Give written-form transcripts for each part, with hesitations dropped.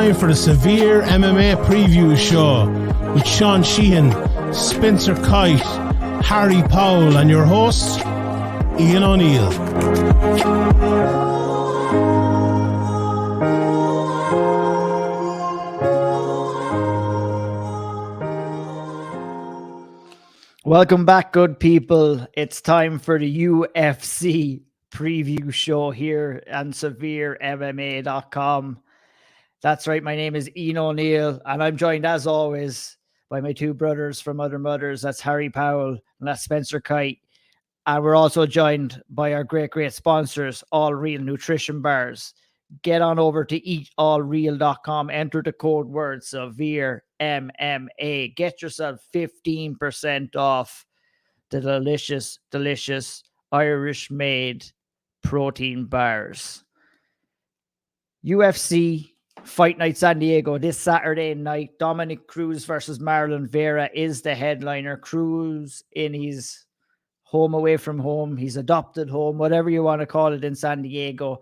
time for the Severe MMA Preview Show with Sean Sheehan, Spencer Kite, Harry Powell, and your host, Ian O'Neill. Welcome back, good people. It's time for the UFC preview show here on SevereMMA.com. That's right, my name is Ian O'Neill, and I'm joined, as always, by my two brothers from other mothers. That's Harry Powell and that's Spencer Kite. And we're also joined by our great sponsors, All Real Nutrition Bars. Get on over to eatallreal.com. Enter the code word Severe MMA. Get yourself 15% off the delicious Irish-made protein bars. UFC Fight Night San Diego this Saturday night. Dominick Cruz versus Marlon Vera is the headliner. Cruz in his home away from home, his adopted home, whatever you want to call it, in San Diego,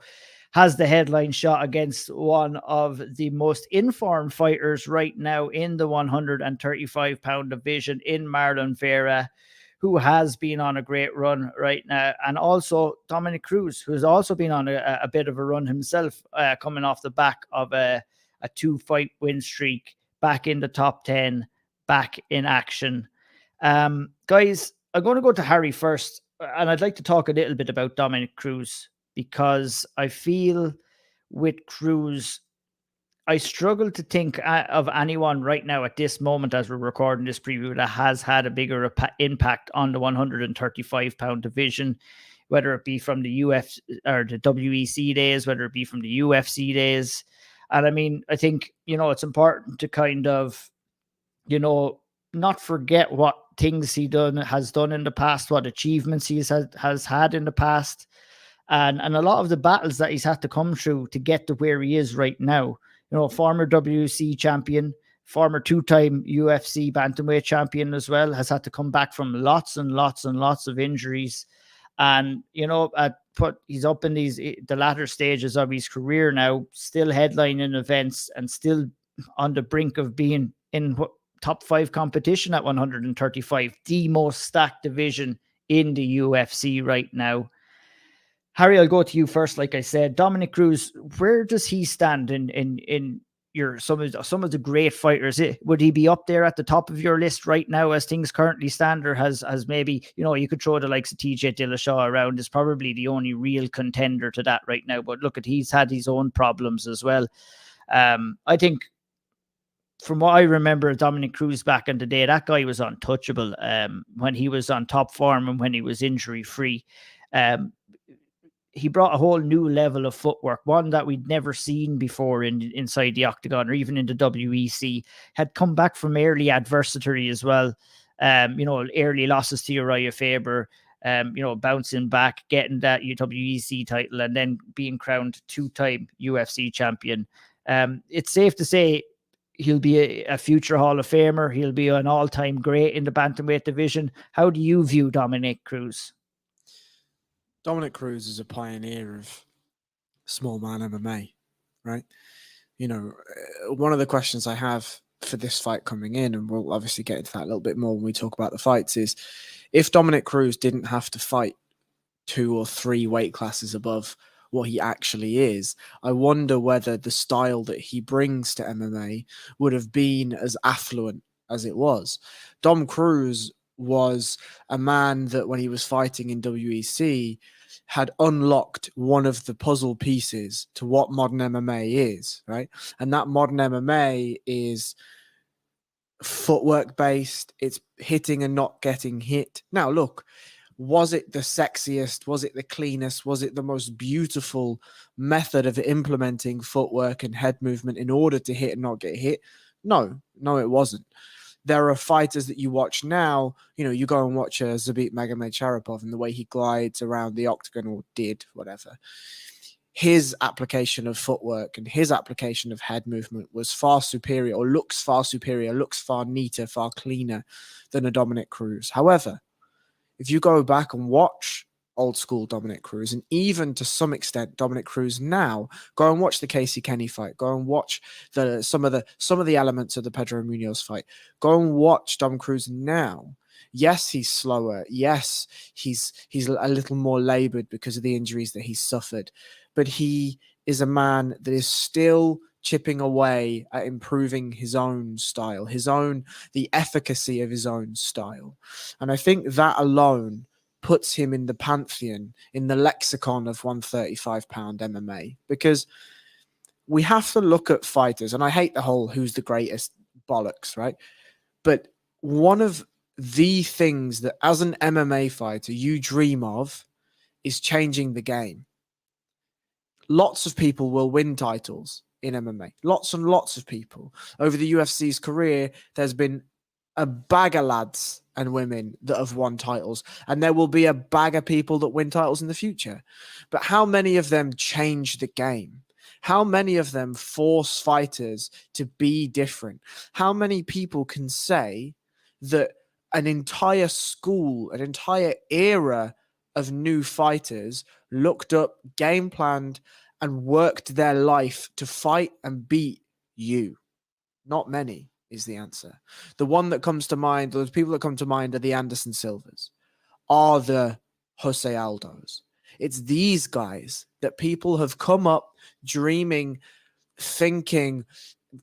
has the headline shot against one of the most informed fighters right now in the 135-pound division in Marlon Vera, who has been on a great run right now. And also Dominick Cruz, who's also been on a bit of a run himself, coming off the back of a 2-fight win streak, back in the top 10, back in action. Guys, I'm going to go to Harry first, and I'd like to talk a little bit about Dominick Cruz, because I feel with Cruz, I struggle to think of anyone right now at this moment as we're recording this preview that has had a bigger impact on the 135-pound division, whether it be from the UFC or the WEC days, whether it be from the UFC days. And I mean, I think, it's important to kind of, not forget what things he has done in the past, what achievements he has had in the past, and a lot of the battles that he's had to come through to get to where he is right now. Former WC champion, former 2-time UFC bantamweight champion as well, has had to come back from lots and lots and lots of injuries. And, he's up in the latter stages of his career now, still headlining events and still on the brink of being in top 5 competition at 135, the most stacked division in the UFC right now. Harry, I'll go to you first. Like I said, Dominick Cruz, where does he stand in your some of the great fighters? Would he be up there at the top of your list right now as things currently stand, or has maybe, you could throw the likes of TJ Dillashaw around, is probably the only real contender to that right now. But look, he's had his own problems as well. I think, from what I remember of Dominick Cruz back in the day, that guy was untouchable when he was on top form and when he was injury free. He brought a whole new level of footwork, one that we'd never seen before inside the octagon or even in the WEC. Had come back from early adversity as well. Early losses to Uriah Faber, bouncing back, getting that WEC title, and then being crowned 2-time UFC champion. It's safe to say he'll be a future Hall of Famer. He'll be an all-time great in the bantamweight division. How do you view Dominick Cruz? Dominick Cruz is a pioneer of small man MMA, right? One of the questions I have for this fight coming in, and we'll obviously get into that a little bit more when we talk about the fights, is if Dominick Cruz didn't have to fight 2 or 3 weight classes above what he actually is, I wonder whether the style that he brings to MMA would have been as affluent as it was. Dom Cruz was a man that when he was fighting in WEC had unlocked one of the puzzle pieces to what modern MMA is, right? And that modern MMA is footwork based. It's hitting and not getting hit. Now, look, was it the sexiest? Was it the cleanest? Was it the most beautiful method of implementing footwork and head movement in order to hit and not get hit? No, it wasn't. There are fighters that you watch now, you go and watch Zabit Magomedsharipov and the way he glides around the octagon, or did, whatever. His application of footwork and his application of head movement was far superior, or looks far superior, looks far neater, far cleaner than a Dominick Cruz. However, if you go back and watch old school Dominick Cruz, and even to some extent Dominick Cruz now. Go and watch the Casey Kenny fight. Go and watch some of the elements of the Pedro Munoz fight. Go and watch Dom Cruz now. Yes, he's slower. Yes, he's a little more labored because of the injuries that he's suffered, but he is a man that is still chipping away at improving his own style, the efficacy of his own style. And I think that alone puts him in the pantheon, in the lexicon of 135-pound MMA, because we have to look at fighters, and I hate the whole who's the greatest bollocks, right? But one of the things that as an MMA fighter you dream of is changing the game. Lots of people will win titles in MMA. Lots and lots of people. Over the UFC's career, there's been a bag of lads and women that have won titles, and there will be a bag of people that win titles in the future. But how many of them change the game? How many of them force fighters to be different? How many people can say that an entire school, an entire era of new fighters looked up, game planned, and worked their life to fight and beat you? Not many is the answer. The one that comes to mind, those people that come to mind are the Anderson Silvas, are the Jose Aldos. It's these guys that people have come up dreaming, thinking,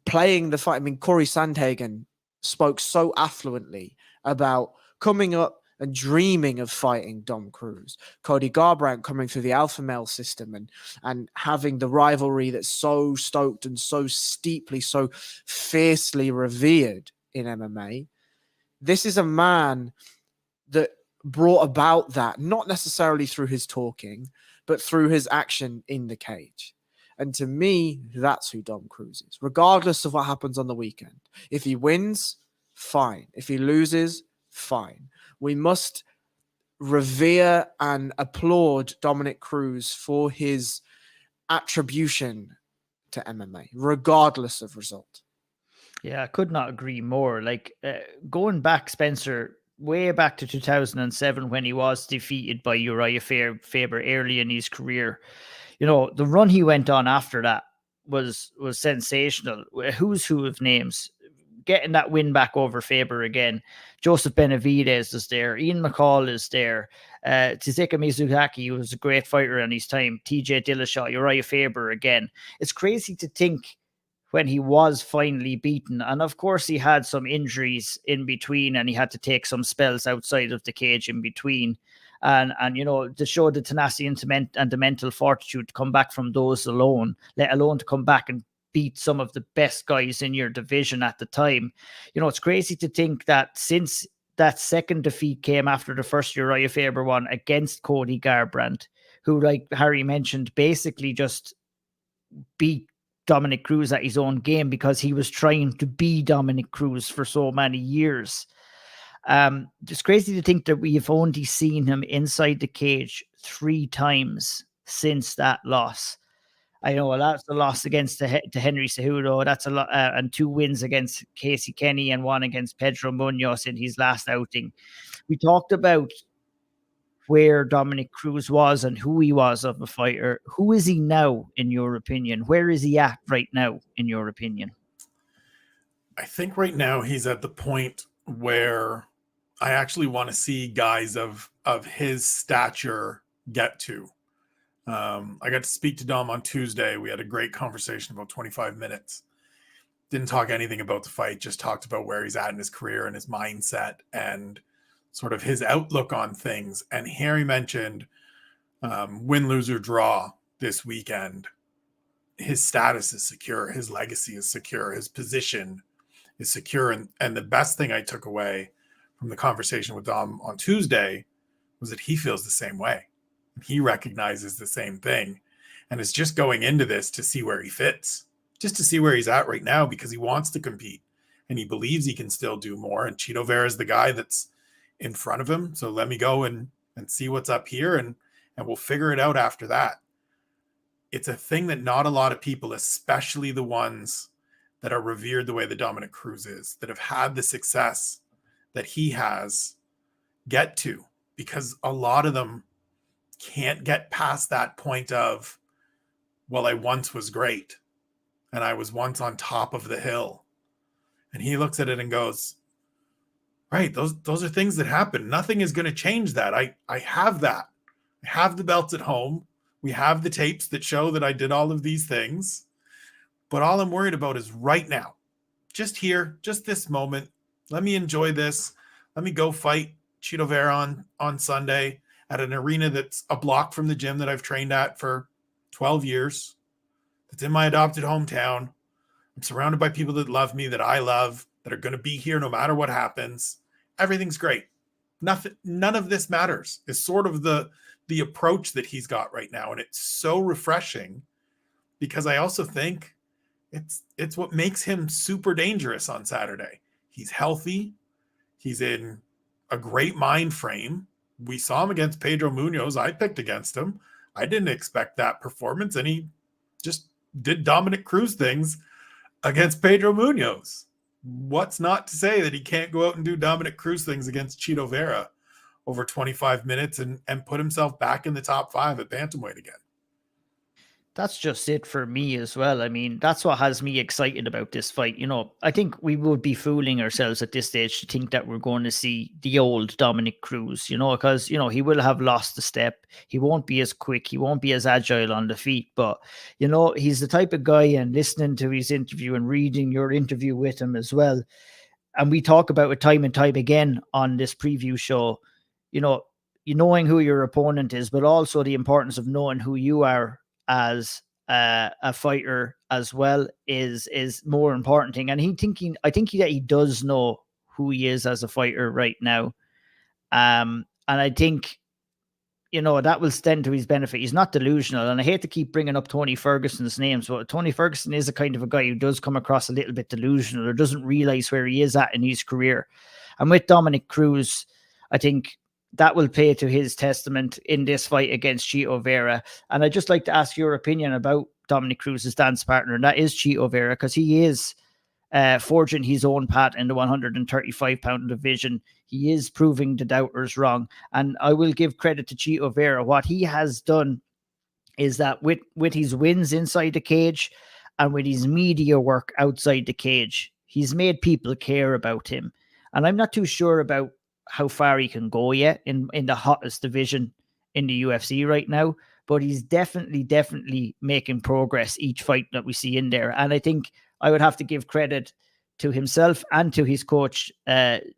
playing the fight. I mean, Corey Sandhagen spoke so affluently about coming up and dreaming of fighting Dom Cruz. Cody Garbrandt coming through the alpha male system and having the rivalry that's so stoked and so steeply, so fiercely revered in MMA. This is a man that brought about that, not necessarily through his talking, but through his action in the cage. And to me, that's who Dom Cruz is, regardless of what happens on the weekend. If he wins, fine. If he loses, fine. We must revere and applaud Dominick Cruz for his attribution to MMA, regardless of result. Yeah, I could not agree more. Like going back, Spencer, way back to 2007 when he was defeated by Uriah Faber early in his career. You know, the run he went on after that was sensational. Who's who of names. Getting that win back over Faber again. Joseph Benavidez is there. Ian McCall is there. Tizeka Mizutaki, who was a great fighter in his time. TJ Dillashaw, Uriah Faber again. It's crazy to think when he was finally beaten. And of course, he had some injuries in between and he had to take some spells outside of the cage in between. And you know, to show the tenacity and the mental fortitude to come back from those alone, let alone to come back and beat some of the best guys in your division at the time. You know, it's crazy to think that since that second defeat came after the first Uriah Faber one against Cody Garbrandt, who, like Harry mentioned, basically just beat Dominick Cruz at his own game because he was trying to be Dominick Cruz for so many years. It's crazy to think that we have only seen him inside the cage 3 times since that loss. I know that's a loss against to Henry Cejudo. That's a lot, and 2 wins against Casey Kenny and 1 against Pedro Munoz in his last outing. We talked about where Dominick Cruz was and who he was of a fighter. Who is he now, in your opinion? Where is he at right now, in your opinion? I think right now he's at the point where I actually want to see guys of his stature get to. I got to speak to Dom on Tuesday. We had a great conversation, about 25 minutes. Didn't talk anything about the fight, just talked about where he's at in his career and his mindset and sort of his outlook on things. And Harry mentioned win, lose, or draw this weekend. His status is secure. His legacy is secure. His position is secure. And the best thing I took away from the conversation with Dom on Tuesday was that he feels the same way. He recognizes the same thing and is just going into this to see where he fits, just to see where he's at right now, because he wants to compete and he believes he can still do more. And Chito Vera is the guy that's in front of him. So let me go and see what's up here and we'll figure it out after that. It's a thing that not a lot of people, especially the ones that are revered the way that Dominick Cruz is, that have had the success that he has, get to, because a lot of them can't get past that point of, well, I once was great and I was once on top of the hill. And he looks at it and goes, right, those are things that happen. Nothing is going to change that. I have that. I have the belts at home. We have the tapes that show that I did all of these things. But all I'm worried about is right now. Just here, just this moment. Let me enjoy this. Let me go fight Chito Vera on Sunday at an arena that's a block from the gym that I've trained at for 12 years. That's in my adopted hometown. I'm surrounded by people that love me, that I love, that are going to be here no matter what happens. Everything's great. None of this matters. Is sort of the approach that he's got right now. And it's so refreshing because I also think it's what makes him super dangerous on Saturday. He's healthy. He's in a great mind frame. We saw him against Pedro Munoz. I picked against him. I didn't expect that performance, and he just did Dominick Cruz things against Pedro Munoz. What's not to say that he can't go out and do Dominick Cruz things against Chito Vera over 25 minutes and put himself back in the top 5 at bantamweight again? That's just it for me as well. I mean, that's what has me excited about this fight. You know, I think we would be fooling ourselves at this stage to think that we're going to see the old Dominick Cruz, you know, because, you know, he will have lost a step. He won't be as quick. He won't be as agile on the feet. But, you know, he's the type of guy, and listening to his interview and reading your interview with him as well, and we talk about it time and time again on this preview show, you know, knowing who your opponent is, but also the importance of knowing who you are as a fighter as well is more important thing. And I think that he does know who he is as a fighter right now. And I think, you know, that will stand to his benefit. He's not delusional. And I hate to keep bringing up Tony Ferguson's names, but Tony Ferguson is a kind of a guy who does come across a little bit delusional or doesn't realize where he is at in his career. And with Dominick Cruz, I think that will pay to his testament in this fight against Chito Vera. And I'd just like to ask your opinion about Dominick Cruz's dance partner, and that is Chito Vera, because he is forging his own path in the 135-pound division. He is proving the doubters wrong. And I will give credit to Chito Vera. What he has done is that with his wins inside the cage and with his media work outside the cage, he's made people care about him. And I'm not too sure about how far he can go yet in the hottest division in the UFC right now, but he's definitely making progress each fight that we see in there. And I think I would have to give credit to himself and to his coach,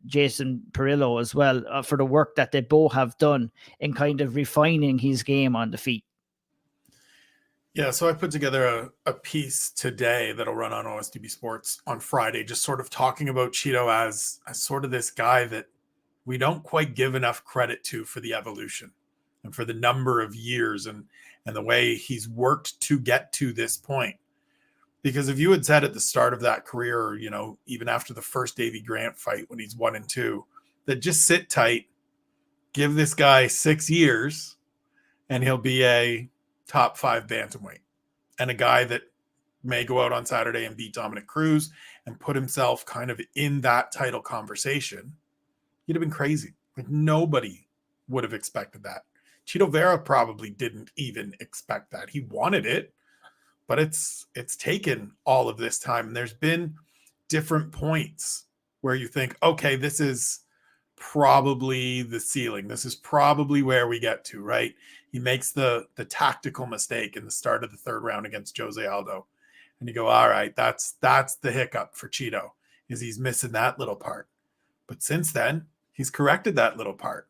Jason Perillo, as well, for the work that they both have done in kind of refining his game on the feet. Yeah, so I put together a piece today that'll run on OSDB Sports on Friday, just sort of talking about Chito as sort of this guy that we don't quite give enough credit to for the evolution and for the number of years and the way he's worked to get to this point. Because if you had said at the start of that career, or, you know, even after the first Davey Grant fight when he's 1-2, that just sit tight, give this guy 6 years, and he'll be a top 5 bantamweight and a guy that may go out on Saturday and beat Dominick Cruz and put himself kind of in that title conversation, you'd have been crazy. Like, nobody would have expected that. Chito Vera probably didn't even expect that. He wanted it, but it's taken all of this time. And there's been different points where you think, okay, this is probably the ceiling. This is probably where we get to, right? He makes the tactical mistake in the start of the 3rd round against Jose Aldo. And you go, all right, that's the hiccup for Chito, is he's missing that little part. But since then, he's corrected that little part,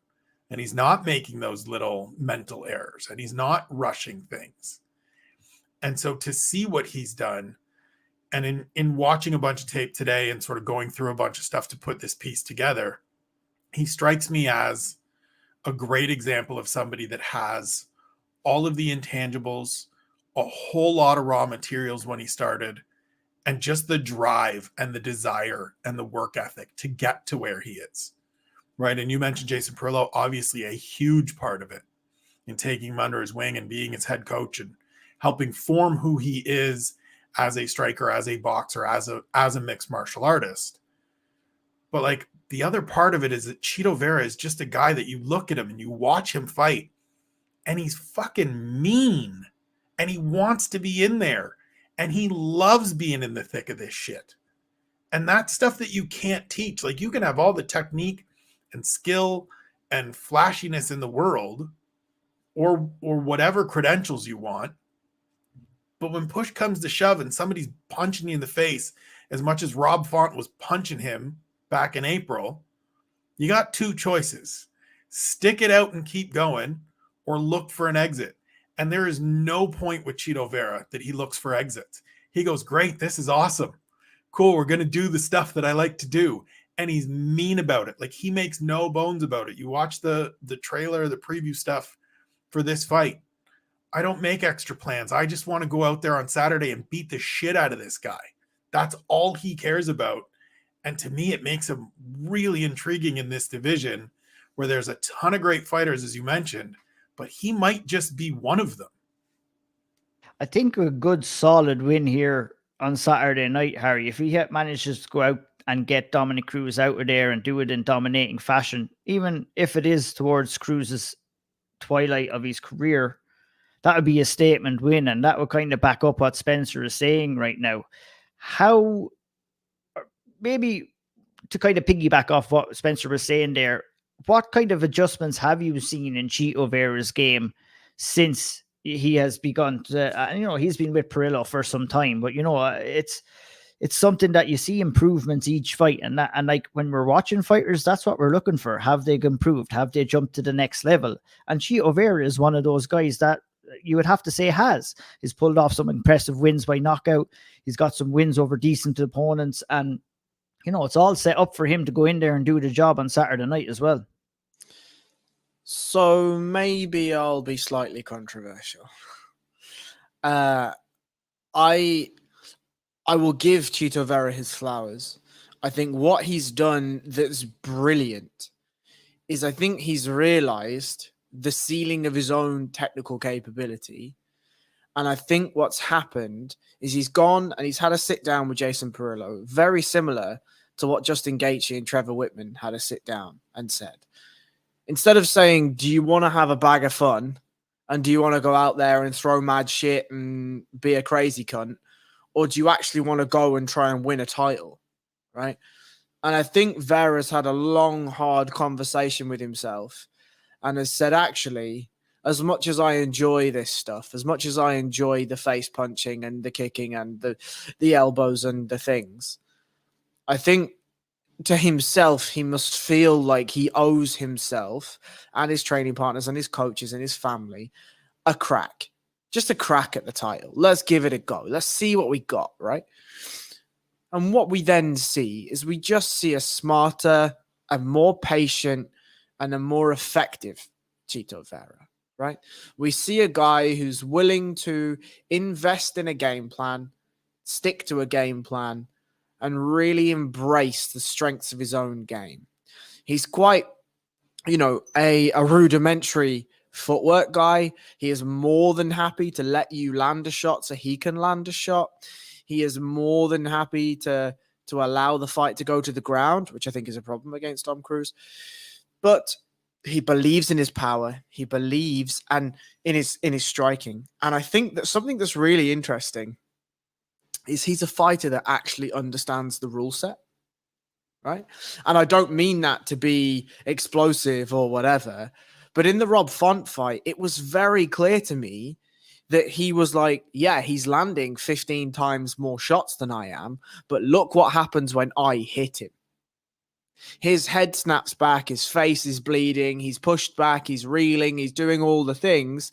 and he's not making those little mental errors, and he's not rushing things. And so to see what he's done, and in watching a bunch of tape today and sort of going through a bunch of stuff to put this piece together, he strikes me as a great example of somebody that has all of the intangibles, a whole lot of raw materials when he started, and just the drive and the desire and the work ethic to get to where he is, right? And you mentioned Jason Perillo, obviously a huge part of it in taking him under his wing and being his head coach and helping form who he is as a striker, as a boxer, as a mixed martial artist. But like, the other part of it is that Chito Vera is just a guy that you look at him and you watch him fight, and he's fucking mean, and he wants to be in there, and he loves being in the thick of this shit. And that's stuff that you can't teach. Like, you can have all the technique and skill and flashiness in the world, or whatever credentials you want, but when push comes to shove and somebody's punching you in the face as much as Rob Font was punching him back in April, you got two choices: stick it out and keep going, or look for an exit. And there is no point with Chito Vera that he looks for exits. He goes, great, this is awesome. Cool, we're going to do the stuff that I like to do. And he's mean about it. Like, he makes no bones about it. You watch the trailer, the preview stuff for this fight. I don't make extra plans. I just want to go out there on Saturday and beat the shit out of this guy. That's all he cares about. And to me, it makes him really intriguing in this division, where there's a ton of great fighters, as you mentioned, but he might just be one of them. I think a good solid win here on Saturday night, Harry, if he manages to go out and get Dominick Cruz out of there and do it in dominating fashion, even if it is towards Cruz's twilight of his career, that would be a statement win, and that would kind of back up what Spencer is saying right now. How, maybe to kind of piggyback off what Spencer was saying there, what kind of adjustments have you seen in Chito Vera's game since he has begun to, he's been with Perillo for some time, but it's something that you see improvements each fight, and like when we're watching fighters, that's what we're looking for. Have they improved? Have they jumped to the next level? And Chito Vera is one of those guys that you would have to say he's pulled off some impressive wins by knockout. He's got some wins over decent opponents, and it's all set up for him to go in there and do the job on Saturday night as well. So maybe I'll be slightly controversial. I will give Chito Vera his flowers. I think what he's done that's brilliant is I think he's realized the ceiling of his own technical capability. And I think what's happened is he's gone and he's had a sit down with Jason Perillo, very similar to what Justin Gaethje and Trevor Whitman had a sit down and said. Instead of saying, do you want to have a bag of fun? And do you want to go out there and throw mad shit and be a crazy cunt? Or do you actually want to go and try and win a title? Right? And I think Vera's had a long, hard conversation with himself and has said, actually, as much as I enjoy this stuff, as much as I enjoy the face punching and the kicking and the elbows and the things, I think to himself, he must feel like he owes himself and his training partners and his coaches and his family a crack. Just a crack at the title. Let's give it a go. Let's see what we got, right? And what we then see is we just see a smarter, a more patient, and a more effective Chito Vera, right? We see a guy who's willing to invest in a game plan, stick to a game plan, and really embrace the strengths of his own game. He's quite, a rudimentary footwork guy. He is more than happy to let you land a shot so he can land a shot. He is more than happy to allow the fight to go to the ground, which I think is a problem against Dom Cruz. But he believes in his power. He believes in his striking. And I think that something that's really interesting is he's a fighter that actually understands the rule set, right? And I don't mean that to be explosive or whatever, but in the Rob Font fight, it was very clear to me that he was like, yeah, he's landing 15 times more shots than I am, but look what happens when I hit him. His head snaps back, his face is bleeding, he's pushed back, he's reeling, he's doing all the things.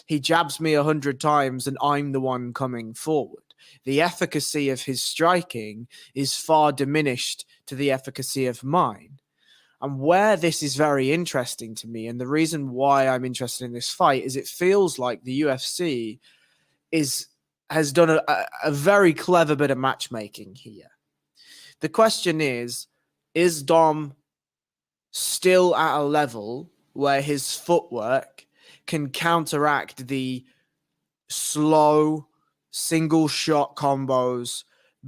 He jabs me 100 times and I'm the one coming forward. The efficacy of his striking is far diminished to the efficacy of mine. And where this is very interesting to me, and the reason why I'm interested in this fight, is it feels like the UFC has done a very clever bit of matchmaking here. The question is Dom still at a level where his footwork can counteract the slow, single shot combos,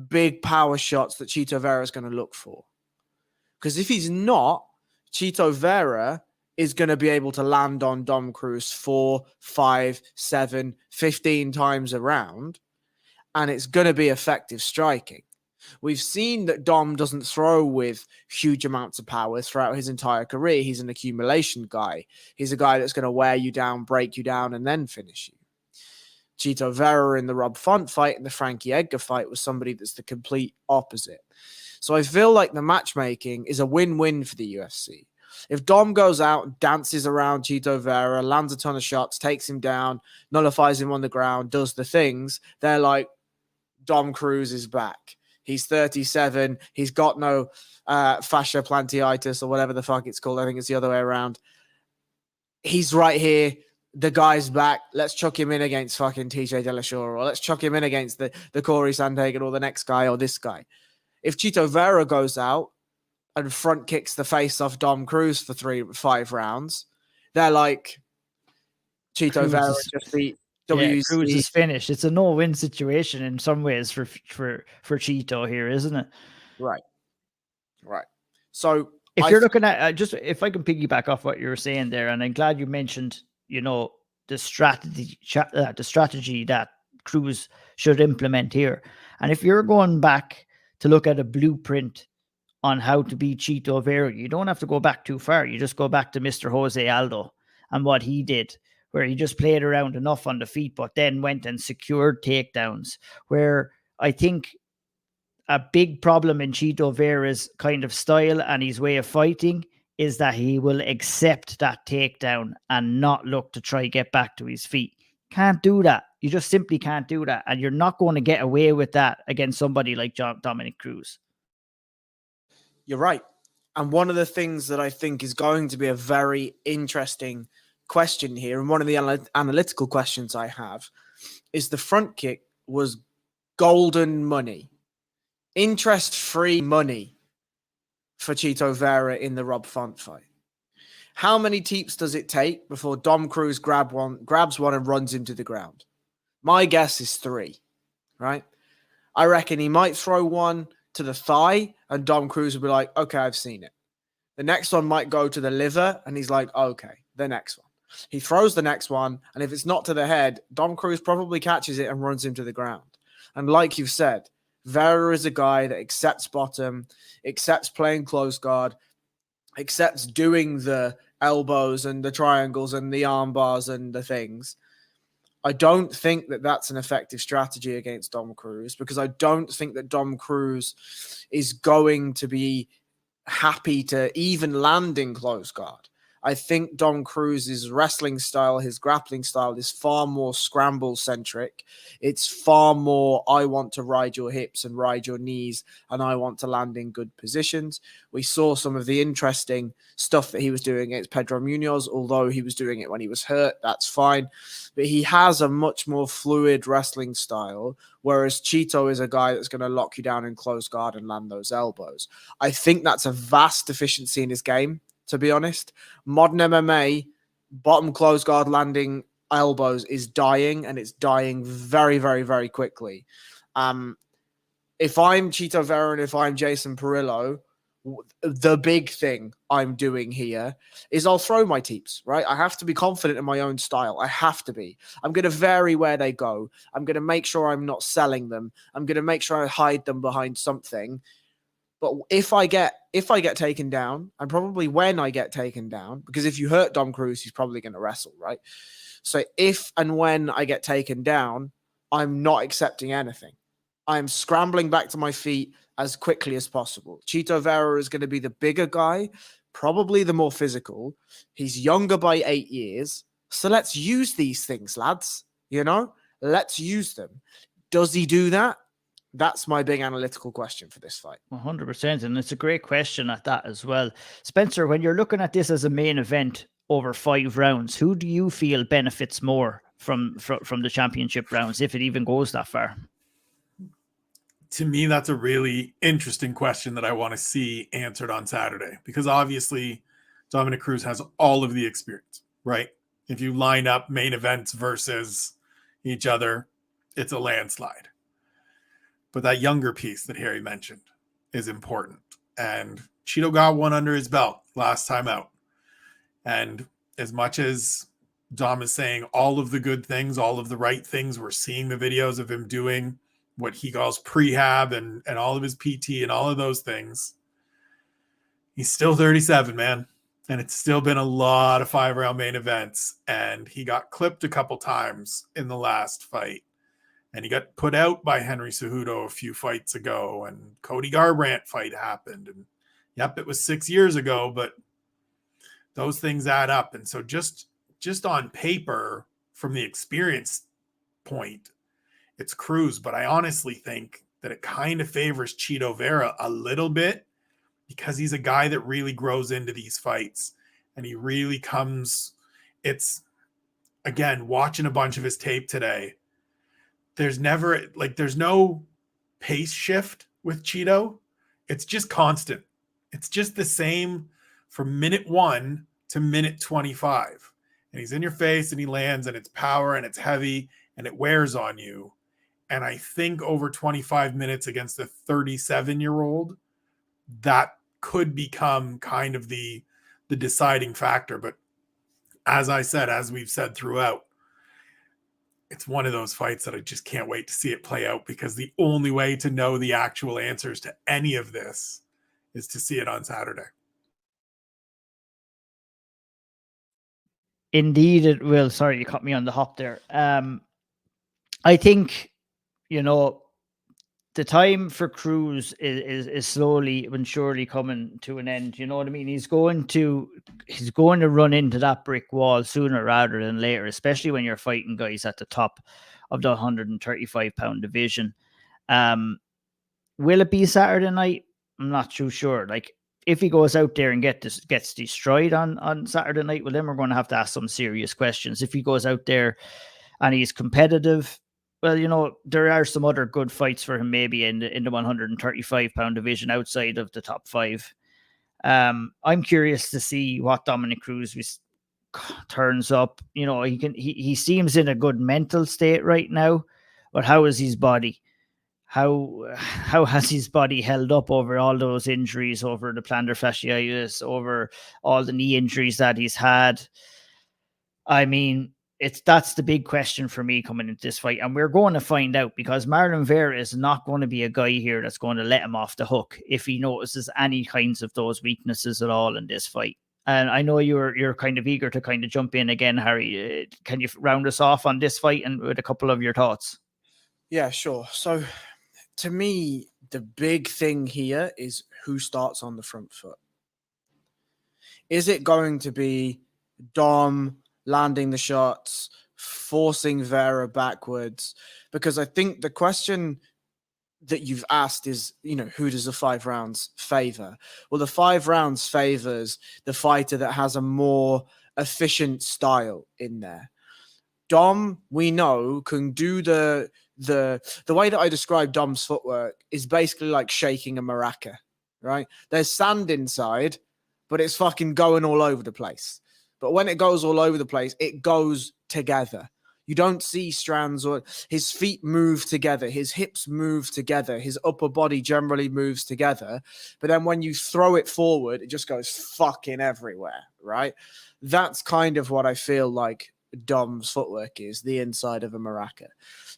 big power shots that Chito Vera is going to look for? Because if he's not, Chito Vera is going to be able to land on Dom Cruz 4, 5, 7, 15 times around, and it's going to be effective striking. We've seen that Dom doesn't throw with huge amounts of power throughout his entire career. He's an accumulation guy. He's a guy that's going to wear you down, break you down, and then finish you. Chito Vera in the Rob Font fight and the Frankie Edgar fight was somebody that's the complete opposite. So I feel like the matchmaking is a win-win for the UFC. If Dom goes out and dances around Chito Vera, lands a ton of shots, takes him down, nullifies him on the ground, does the things, they're like, Dom Cruz is back. He's 37. He's got no fascia plantitis or whatever the fuck it's called. I think it's the other way around. He's right here. The guy's back. Let's chuck him in against fucking TJ Dillashaw, or let's chuck him in against the Corey Sandhagen or the next guy or this guy. If Chito Vera goes out and front kicks the face off Dom Cruz for 5 rounds, they're like, Chito Vera just beat WC. Cruz is finished. It's a no-win situation in some ways for Chito here, isn't it? Right. So if you're looking at just if I can piggyback off what you were saying there, and I'm glad you mentioned, the strategy that Cruz should implement here. And if you're going back to look at a blueprint on how to beat Chito Vera, you don't have to go back too far. You just go back to Mr. Jose Aldo and what he did, where he just played around enough on the feet, but then went and secured takedowns. Where I think a big problem in Chito Vera's kind of style and his way of fighting is that he will accept that takedown and not look to try get back to his feet. Can't do that. You just simply can't do that. And you're not going to get away with that against somebody like Dominick Cruz. You're right. And one of the things that I think is going to be a very interesting question here, and one of the analytical questions I have, is the front kick was golden money, interest-free money for Chito Vera in the Rob Font fight. How many teeps does it take before Dom Cruz grabs one and runs him to the ground? My guess is 3, right? I reckon he might throw one to the thigh and Dom Cruz will be like, okay, I've seen it. The next one might go to the liver and he's like, okay, the next one. He throws the next one, and if it's not to the head, Dom Cruz probably catches it and runs him to the ground. And like you've said, Vera is a guy that accepts bottom, accepts playing close guard, accepts doing the elbows and the triangles and the arm bars and the things. I don't think that that's an effective strategy against Dom Cruz, because I don't think that Dom Cruz is going to be happy to even land in close guard. I think Dom Cruz's wrestling style, his grappling style, is far more scramble-centric. It's far more, I want to ride your hips and ride your knees, and I want to land in good positions. We saw some of the interesting stuff that he was doing against Pedro Munoz, although he was doing it when he was hurt. That's fine. But he has a much more fluid wrestling style, whereas Chito is a guy that's going to lock you down in close guard and land those elbows. I think that's a vast deficiency in his game, to be honest. Modern MMA, bottom close guard landing elbows is dying, and it's dying very, very, very quickly. If I'm Chito Vera and if I'm Jason Perillo, the big thing I'm doing here is I'll throw my teeps, right? I have to be confident in my own style. I have to be. I'm going to vary where they go. I'm going to make sure I'm not selling them. I'm going to make sure I hide them behind something. But if I get taken down, and probably when I get taken down, because if you hurt Dom Cruz, he's probably going to wrestle, right? So if and when I get taken down, I'm not accepting anything. I'm scrambling back to my feet as quickly as possible. Chito Vera is going to be the bigger guy, probably the more physical. He's younger by 8 years. So let's use these things, lads. Let's use them. Does he do that? That's my big analytical question for this fight. 100%. And it's a great question at that as well. Spencer, when you're looking at this as a main event over 5 rounds, who do you feel benefits more from the championship rounds, if it even goes that far? To me, that's a really interesting question that I want to see answered on Saturday, because obviously Dominick Cruz has all of the experience, right? If you line up main events versus each other, it's a landslide. But that younger piece that Harry mentioned is important. And Chito got one under his belt last time out. And as much as Dom is saying all of the good things, all of the right things, we're seeing the videos of him doing what he calls prehab and all of his PT and all of those things. He's still 37, man. And it's still been a lot of 5-round main events. And he got clipped a couple times in the last fight. And he got put out by Henry Cejudo a few fights ago. And Cody Garbrandt fight happened. And yep, it was 6 years ago, but those things add up. And so just on paper, from the experience point, it's Cruz. But I honestly think that it kind of favors Chito Vera a little bit, because he's a guy that really grows into these fights and he really comes. It's, again, watching a bunch of his tape today, there's no pace shift with Chito. It's just constant. It's just the same from minute 1 to minute 25. And he's in your face and he lands, and it's power and it's heavy and it wears on you. And I think over 25 minutes against a 37-year-old, that could become kind of the deciding factor. But as I said, as we've said throughout, it's one of those fights that I just can't wait to see it play out, because the only way to know the actual answers to any of this is to see it on Saturday. Indeed, it will. Sorry, you caught me on the hop there. I think, the time for Cruz is slowly but surely coming to an end. You know what I mean? He's going to run into that brick wall sooner rather than later, especially when you're fighting guys at the top of the 135-pound division. Will it be Saturday night? I'm not too sure. Like, if he goes out there and gets destroyed on Saturday night, well, then we're going to have to ask some serious questions. If he goes out there and he's competitive, well, there are some other good fights for him maybe in the 135-pound division outside of the top 5. I'm curious to see what Dominick Cruz turns up. He seems in a good mental state right now, but how is his body? How has his body held up over all those injuries, over the plantar fasciitis, over all the knee injuries that he's had? I mean, that's the big question for me coming into this fight. And we're going to find out, because Marlon Vera is not going to be a guy here that's going to let him off the hook if he notices any kinds of those weaknesses at all in this fight. And I know you're kind of eager to kind of jump in again, Harry. Can you round us off on this fight and with a couple of your thoughts? Yeah, sure. So to me, the big thing here is who starts on the front foot. Is it going to be Dom landing the shots, forcing Vera backwards? Because I think the question that you've asked is, who does the 5 rounds favor? Well, the 5 rounds favors the fighter that has a more efficient style in there. Dom, we know, can do the way that I describe Dom's footwork is basically like shaking a maraca, right? There's sand inside, but it's fucking going all over the place. But when it goes all over the place, it goes together. You don't see strands, or his feet move together, his hips move together, his upper body generally moves together. But then when you throw it forward, it just goes fucking everywhere, right? That's kind of what I feel like Dom's footwork is, the inside of a maraca.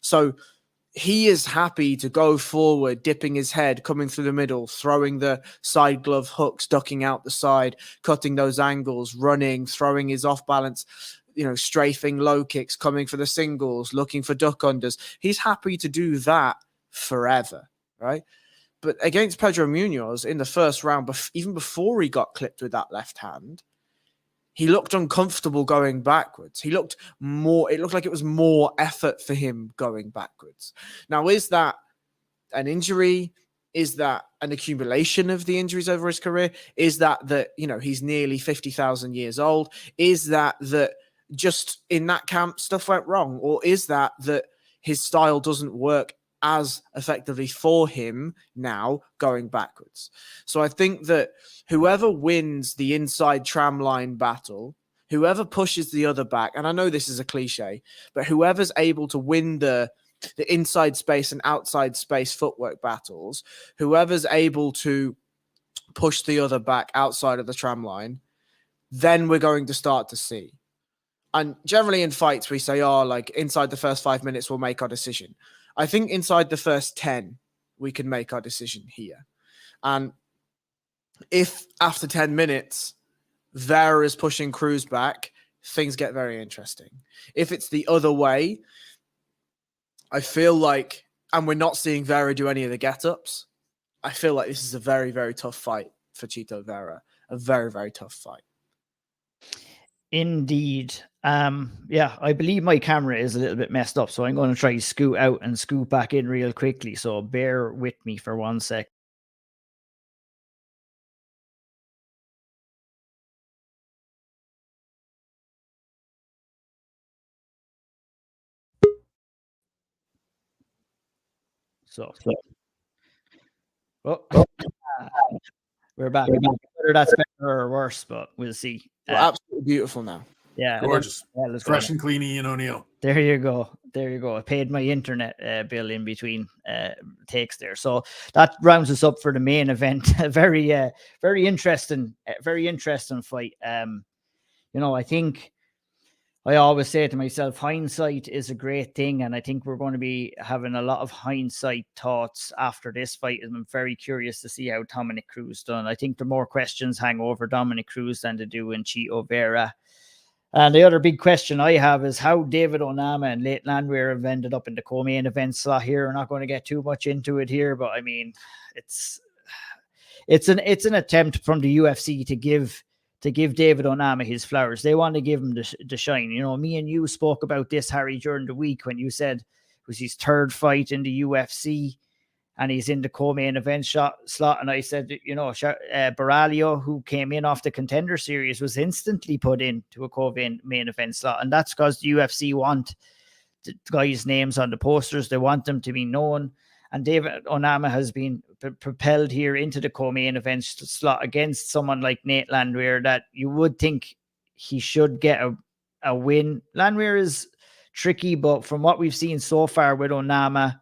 So he is happy to go forward, dipping his head, coming through the middle, throwing the side glove hooks, ducking out the side, cutting those angles, running, throwing his off balance, strafing low kicks, coming for the singles, looking for duck unders. He's happy to do that forever, right? But against Pedro Munoz in the first round, even before he got clipped with that left hand, he looked uncomfortable going backwards. It looked like it was more effort for him going backwards. Now, is that an injury? Is that an accumulation of the injuries over his career? Is that he's nearly 50,000 years old? Is that just in that camp stuff went wrong? Or is that his style doesn't work as effectively for him now going backwards? So I think that whoever wins the inside tramline battle, whoever pushes the other back, and I know this is a cliche, but whoever's able to win the inside space and outside space footwork battles, whoever's able to push the other back outside of the tramline, then we're going to start to see. And generally in fights, we say, oh, like inside the first 5 minutes, we'll make our decision. I think inside the first 10, we can make our decision here. And if after 10 minutes, Vera is pushing Cruz back, things get very interesting. If it's the other way, I feel like, and we're not seeing Vera do any of the get-ups, I feel like this is a very, very tough fight for Chito Vera. A very, very tough fight. Indeed. Yeah, I believe my camera is a little bit messed up, so I'm going to try to scoot out and scoot back in real quickly. So bear with me for 1 sec. So. We're back. Whether that's better or worse, but we'll see. Absolutely beautiful now. Yeah, gorgeous. Fresh and clean, Ian O'Neill. There you go. There you go. I paid my internet bill in between takes there. So that rounds us up for the main event. Very interesting fight. I think I always say to myself, hindsight is a great thing. And I think we're going to be having a lot of hindsight thoughts after this fight. And I'm very curious to see how Dominick Cruz done. I think the more questions hang over Dominick Cruz than to do in Chito Vera. And the other big question I have is how David Onama and Leighton Landwehr have ended up in the co-main event slot here. I'm not going to get too much into it here, but I mean, it's an attempt from the UFC to give David Onama his flowers. They want to give him the shine. Me and you spoke about this, Harry, during the week when you said it was his third fight in the UFC and he's in the co-main event slot. And I said, Baralio, who came in off the Contender Series, was instantly put into a co-main event slot. And that's because the UFC want the guys' names on the posters. They want them to be known. And David Onama has been propelled here into the co-main event slot against someone like Nate Landwehr that you would think he should get a win. Landwehr is tricky, but from what we've seen so far with Onama,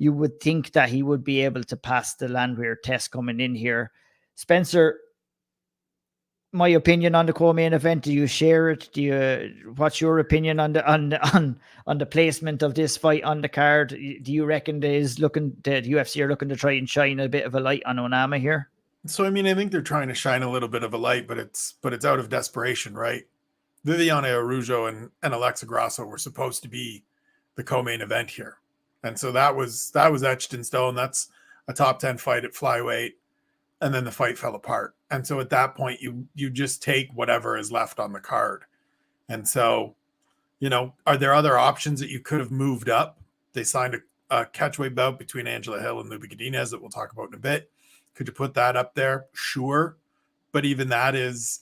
you would think that he would be able to pass the Landwehr test coming in here. Spencer, my opinion on the co-main event, do you share it? What's your opinion on the placement of this fight on the card? Do you reckon the UFC are looking to try and shine a bit of a light on Onama here? So I mean, I think they're trying to shine a little bit of a light, but it's out of desperation, right? Viviane Araújo and Alexa Grasso were supposed to be the co-main event here. And so that was etched in stone. That's a top 10 fight at flyweight. And then the fight fell apart. And so at that point, you just take whatever is left on the card. And so, are there other options that you could have moved up? They signed a catchweight bout between Angela Hill and Lupe Godinez that we'll talk about in a bit. Could you put that up there? Sure. But even that is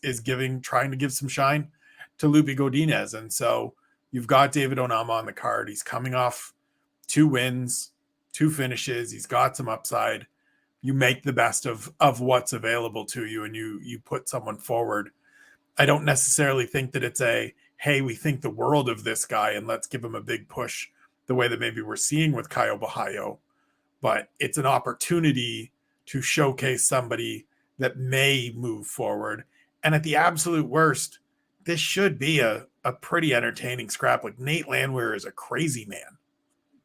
trying to give some shine to Lupe Godinez. And so you've got David Onama on the card. He's coming off 2 wins, 2 finishes. He's got some upside. You make the best of what's available to you and you put someone forward. I don't necessarily think that it's hey, we think the world of this guy and let's give him a big push the way that maybe we're seeing with Caio Bahayo. But it's an opportunity to showcase somebody that may move forward. And at the absolute worst, this should be a pretty entertaining scrap. Like Nate Landwehr is a crazy man.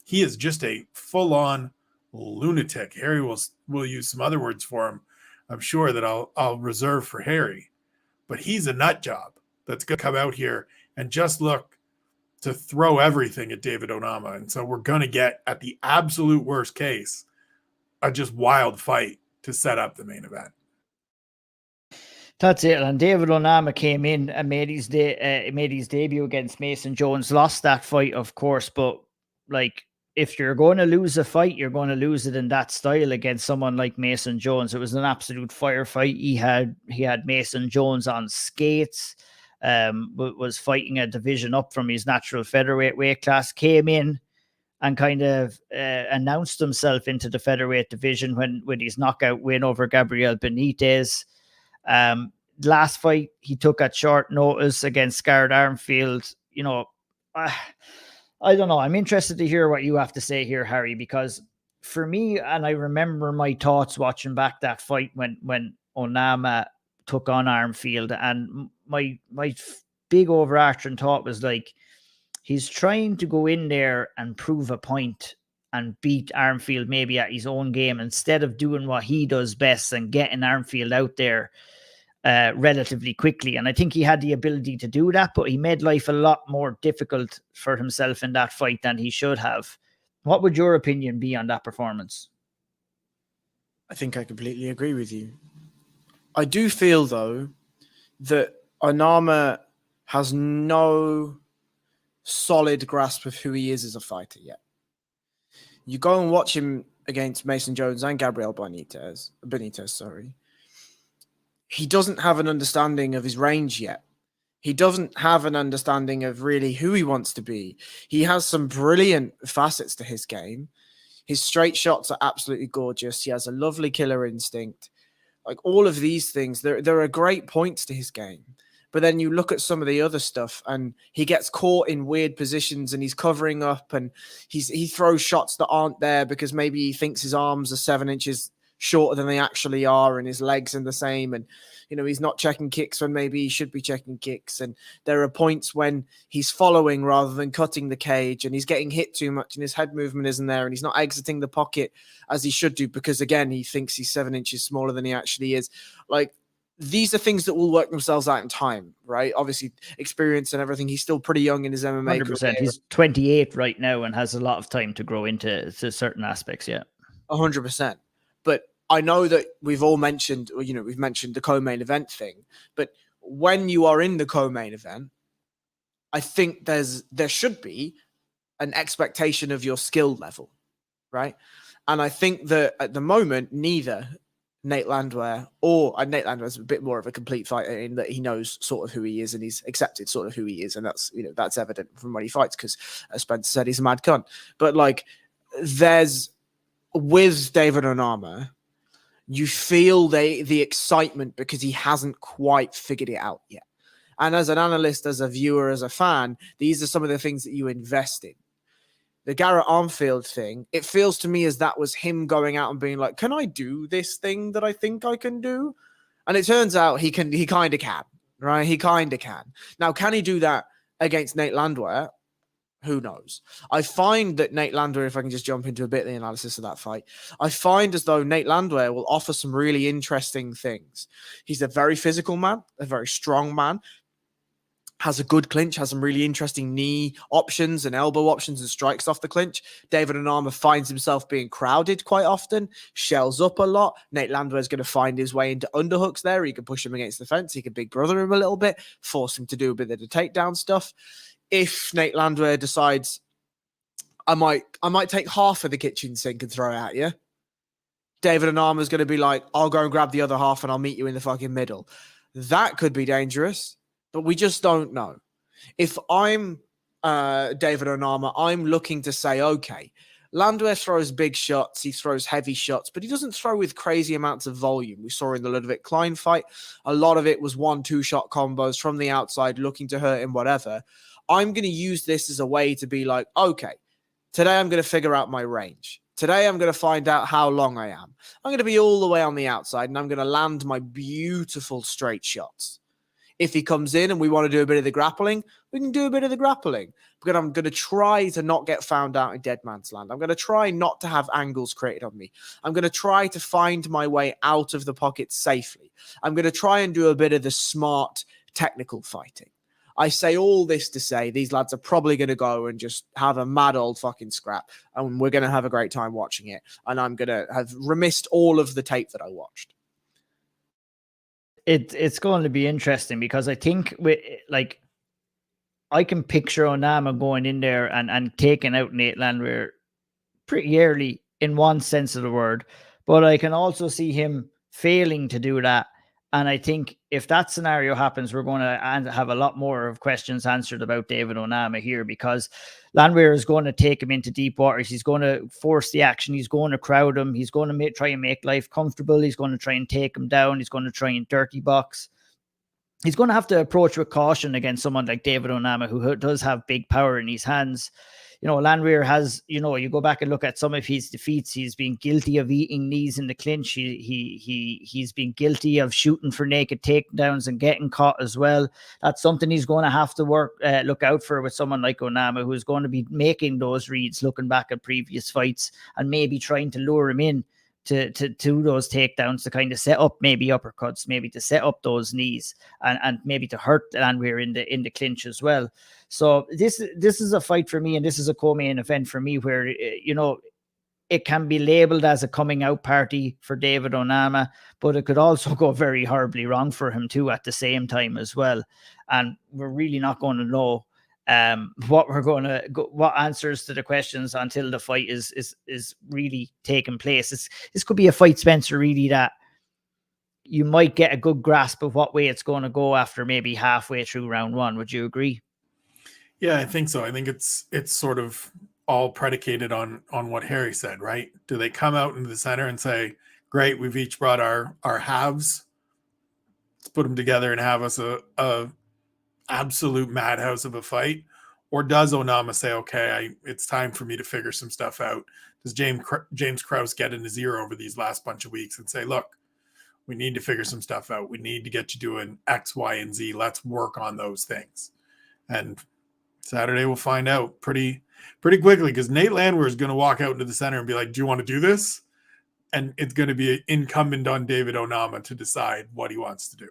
He is just a full-on lunatic. Harry will use some other words for him, I'm sure, that I'll reserve for Harry. But he's a nut job that's going to come out here and just look to throw everything at David Onama. And so we're going to get, at the absolute worst case, a just wild fight to set up the main event. That's it. And David Onama came in and made his debut against Mason Jones. Lost that fight, of course, but if you're going to lose a fight, you're going to lose it in that style against someone like Mason Jones. It was an absolute firefight. He had Mason Jones on skates, was fighting a division up from his natural featherweight weight class, came in and kind of announced himself into the featherweight division with his knockout win over Gabriel Benitez. Last fight he took at short notice against Scarred Armfield. I don't know. I'm interested to hear what you have to say here, Harry, because for me, and I remember my thoughts watching back that fight when Onama took on Armfield, and my big overarching thought was like, he's trying to go in there and prove a point and beat Armfield maybe at his own game instead of doing what he does best and getting Armfield out there relatively quickly. And I think he had the ability to do that, but he made life a lot more difficult for himself in that fight than he should have. What would your opinion be on that performance? I think I completely agree with you. I do feel, though, that Onama has no solid grasp of who he is as a fighter yet. You go and watch him against Mason Jones and Gabriel Benitez, sorry. He doesn't have an understanding of his range yet. He doesn't have an understanding of really who he wants to be. He has some brilliant facets to his game. His straight shots are absolutely gorgeous. He has a lovely killer instinct. Like all of these things, there are great points to his game. But then you look at some of the other stuff and he gets caught in weird positions and he's covering up and he throws shots that aren't there because maybe he thinks his arms are 7 inches shorter than they actually are and his legs are the same. And, you know, he's not checking kicks when maybe he should be checking kicks. And there are points when he's following rather than cutting the cage and he's getting hit too much and his head movement isn't there and he's not exiting the pocket as he should do because, again, he thinks he's 7 inches smaller than he actually is. Like, these are things that will work themselves out in time, right? Obviously, experience and everything. He's still pretty young in his MMA 100%. career. He's 28 right now and has a lot of time to grow into certain aspects, yeah. 100%. But I know that we've all mentioned, you know, we've mentioned the co-main event thing. But when you are in the co-main event, I think there should be an expectation of your skill level, right? And I think that at the moment, neither Nate Landwehr Nate Landwehr's a bit more of a complete fighter in that he knows sort of who he is and he's accepted sort of who he is. And that's, you know, that's evident from when he fights because as Spencer said, he's a mad cunt. But like with David Onama, you feel the excitement because he hasn't quite figured it out yet. And as an analyst, as a viewer, as a fan, these are some of the things that you invest in. The Garrett Armfield thing, it feels to me as that was him going out and being like, can I do this thing that I think I can do? And it turns out he kind of can, right? He kind of can. Now, can he do that against Nate Landwehr? Who knows? I find that Nate Landwehr, if I can just jump into a bit of the analysis of that fight, I find as though Nate Landwehr will offer some really interesting things. He's a very physical man, a very strong man, has a good clinch, has some really interesting knee options and elbow options and strikes off the clinch. David Onama finds himself being crowded quite often, shells up a lot. Nate Landwehr is going to find his way into underhooks there. He can push him against the fence. He can big brother him a little bit, force him to do a bit of the takedown stuff. If Nate Landwehr decides, I might take half of the kitchen sink and throw it at you, David Onama is going to be like, I'll go and grab the other half and I'll meet you in the fucking middle. That could be dangerous. But we just don't know. If I'm David Onama, I'm looking to say, okay, Landwehr throws big shots, he throws heavy shots, but he doesn't throw with crazy amounts of volume. We saw in the Ludwig Klein fight, a lot of it was 1-2 shot combos from the outside, looking to hurt him, whatever. I'm going to use this as a way to be like, okay, today I'm going to figure out my range. Today I'm going to find out how long I am. I'm going to be all the way on the outside, and I'm going to land my beautiful straight shots. If he comes in and we want to do a bit of the grappling, we can do a bit of the grappling. But I'm going to try to not get found out in dead man's land. I'm going to try not to have angles created on me. I'm going to try to find my way out of the pocket safely. I'm going to try and do a bit of the smart technical fighting. I say all this to say these lads are probably going to go and just have a mad old fucking scrap. And we're going to have a great time watching it. And I'm going to have remissed all of the tape that I watched. It's going to be interesting because I think I can picture Onama going in there and taking out Nate Landwehr pretty early in one sense of the word, but I can also see him failing to do that. And I think if that scenario happens, we're going to have a lot more of questions answered about David Onama here because Landwehr is going to take him into deep waters. He's going to force the action. He's going to crowd him. He's going to try and make life comfortable. He's going to try and take him down. He's going to try and dirty box. He's going to have to approach with caution against someone like David Onama, who does have big power in his hands. Landwehr has, you go back and look at some of his defeats. He's been guilty of eating knees in the clinch. He's been guilty of shooting for naked takedowns and getting caught as well. That's something he's going to have to look out for with someone like Onama, who's going to be making those reads, looking back at previous fights and maybe trying to lure him in to those takedowns, to kind of set up maybe uppercuts, maybe to set up those knees and maybe to hurt Landwehr in the clinch as well. So this is a fight for me, and this is a co-main event for me where, it can be labeled as a coming out party for David Onama, but it could also go very horribly wrong for him too at the same time as well. And we're really not going to know what answers to the questions until the fight is really taking place. This could be a fight, Spencer, really, that you might get a good grasp of what way it's going to go after maybe halfway through round one. Would you agree? Yeah, I think so. I think it's sort of all predicated on what Harry said, right? Do they come out into the center and say, great, we've each brought our halves, let's put them together and have us a absolute madhouse of a fight? Or does Onama say, okay, it's time for me to figure some stuff out? Does James Krause get in his ear over these last bunch of weeks and say, look, we need to figure some stuff out. We need to get you doing X, Y, and Z. Let's work on those things. And Saturday we'll find out pretty quickly, because Nate Landwehr is going to walk out into the center and be like, do you want to do this? And it's going to be incumbent on David Onama to decide what he wants to do.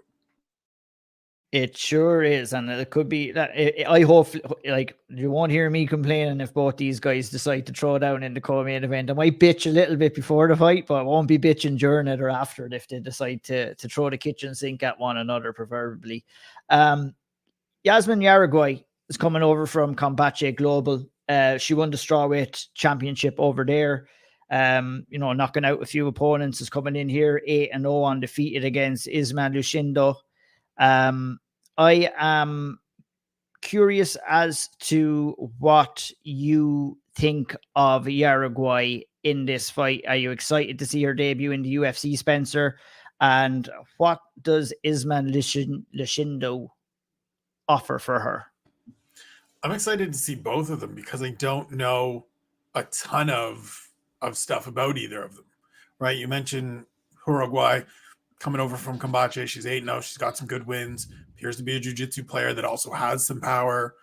It sure is, and it could be that. I hope, like, you won't hear me complaining if both these guys decide to throw down in the co-main event. I might bitch a little bit before the fight, but I won't be bitching during it or after it if they decide to throw the kitchen sink at one another, preferably. Yasmin Yaragway is coming over from Combache Global. She won the strawweight championship over there. Knocking out a few opponents, is coming in here 8-0 undefeated against Isma Lucindo. I am curious as to what you think of Yaragway in this fight. Are you excited to see her debut in the UFC, Spencer? And what does Isma Lucindo offer for her? I'm excited to see both of them because I don't know a ton of stuff about either of them, right? You mentioned Yaragway coming over from Combache. She's 8-0. She's got some good wins. Appears to be a jiu-jitsu player that also has some power,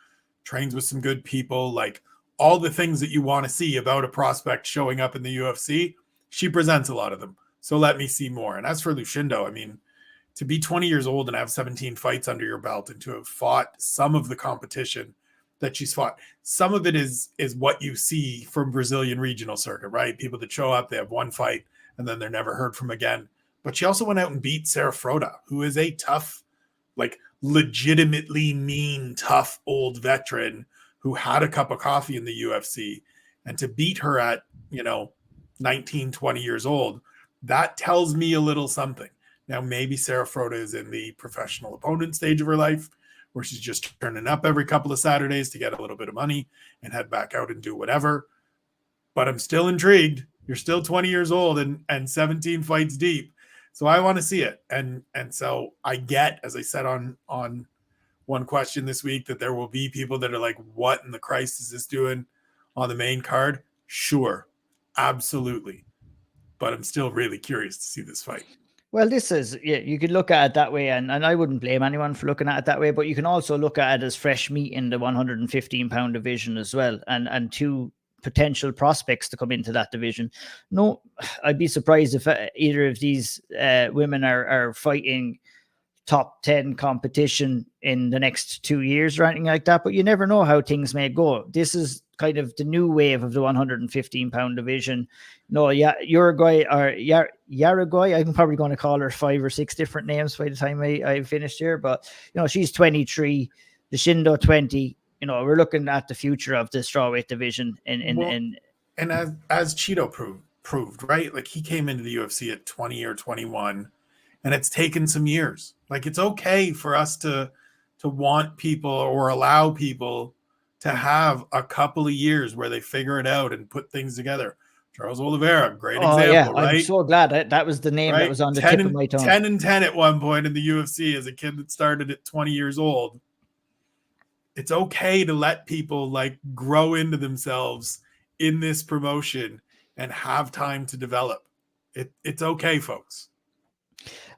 trains with some good people. Like, all the things that you want to see about a prospect showing up in the UFC, she presents a lot of them. So let me see more. And as for Lucindo, I mean, to be 20 years old and have 17 fights under your belt and to have fought some of the competition that she's fought, some of it is what you see from Brazilian regional circuit, right? People that show up, they have one fight, and then they're never heard from again. But she also went out and beat Sarah Froda, who is a tough, like, legitimately mean, tough old veteran who had a cup of coffee in the UFC. And to beat her at, 19, 20 years old, that tells me a little something. Now, maybe Sarah Froda is in the professional opponent stage of her life, where she's just turning up every couple of Saturdays to get a little bit of money and head back out and do whatever. But I'm still intrigued. You're still 20 years old and 17 fights deep. So I want to see it. And so I get, as I said on one question this week, that there will be people that are like, what in the Christ is this doing on the main card? Sure. Absolutely. But I'm still really curious to see this fight. Well, this is, you could look at it that way, and I wouldn't blame anyone for looking at it that way, but you can also look at it as fresh meat in the 115-pound division as well, and two potential prospects to come into that division. No, I'd be surprised if either of these women are fighting top 10 competition in the next 2 years or anything like that, but you never know how things may go. This is kind of the new wave of the 115-pound division. No, Yaragway, I'm probably going to call her 5 or 6 different names by the time I finished here, but she's 23, Lucindo 20. We're looking at the future of the strawweight division. And as Cheeto proved, right? Like, he came into the UFC at 20 or 21, and it's taken some years. Like, it's okay for us to want people or allow people to have a couple of years where they figure it out and put things together. Charles Oliveira, great example, right? I'm so glad that was the name that was on the tip of my tongue. 10-10 at one point in the UFC as a kid that started at 20 years old. It's okay to let people like grow into themselves in this promotion and have time to develop. It's okay, folks.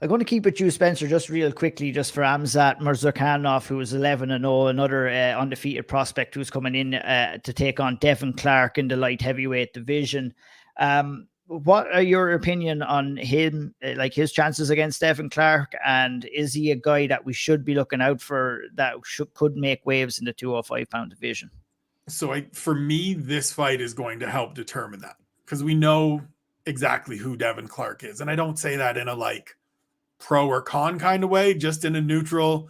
I'm going to keep it you, Spencer, just real quickly, just for Amzat Mirzakhanov, who is 11-0, another undefeated prospect who's coming in to take on Devin Clark in the light heavyweight division. What are your opinion on him, like his chances against Devin Clark? And is he a guy that we should be looking out for that could make waves in the 205-pound division? So for me, this fight is going to help determine that, because we know exactly who Devin Clark is. And I don't say that in a like pro or con kind of way, just in a neutral.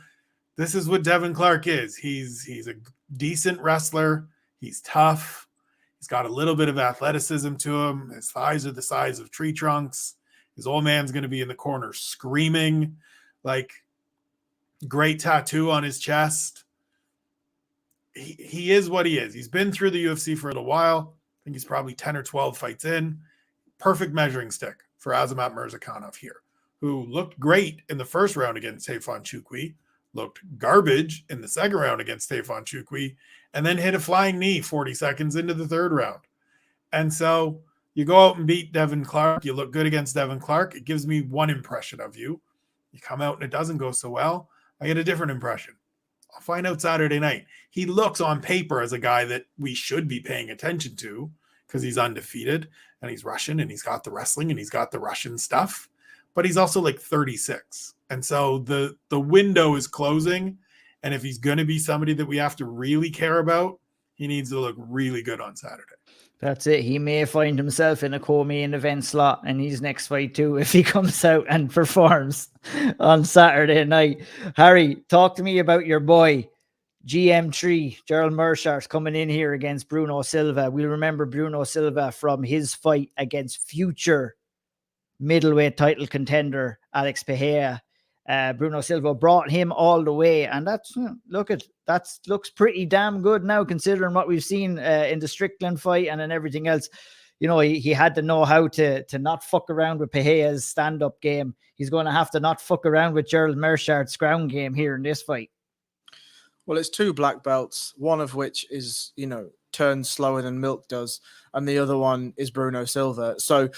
This is what Devin Clark is. He's a decent wrestler. He's tough. He's got a little bit of athleticism to him. His thighs are the size of tree trunks. His old man's going to be in the corner screaming. Like, great tattoo on his chest. He is what he is. He's been through the UFC for a little while. I think he's probably 10 or 12 fights in. Perfect measuring stick for Azamat Mirzakhanov here, who looked great in the first round against Tayfon Chukwi, looked garbage in the second round against Tayfon Chukwi, and then hit a flying knee 40 seconds into the third round. And so you go out and beat Devin Clark. You look good against Devin Clark. It gives me one impression of you. You come out and it doesn't go so well. I get a different impression. I'll find out Saturday night. He looks on paper as a guy that we should be paying attention to because he's undefeated and he's Russian and he's got the wrestling and he's got the Russian stuff, but he's also like 36. And so the window is closing. And if he's going to be somebody that we have to really care about, he needs to look really good on Saturday. That's it. He may find himself in a co-main event slot in his next fight too if he comes out and performs on Saturday night. Harry, talk to me about your boy, GM3, Gerald Meerschaert, coming in here against Bruno Silva. We'll remember Bruno Silva from his fight against future middleweight title contender Alex Pereira. Bruno Silva brought him all the way, and that's looks pretty damn good now, considering what we've seen in the Strickland fight and in everything else. You know, he had to know how to not fuck around with Pereira's stand-up game. He's going to have to not fuck around with Gerald Meerschaert's ground game here in this fight. Well, it's two black belts, one of which is, turns slower than milk does, and the other one is Bruno Silva. So,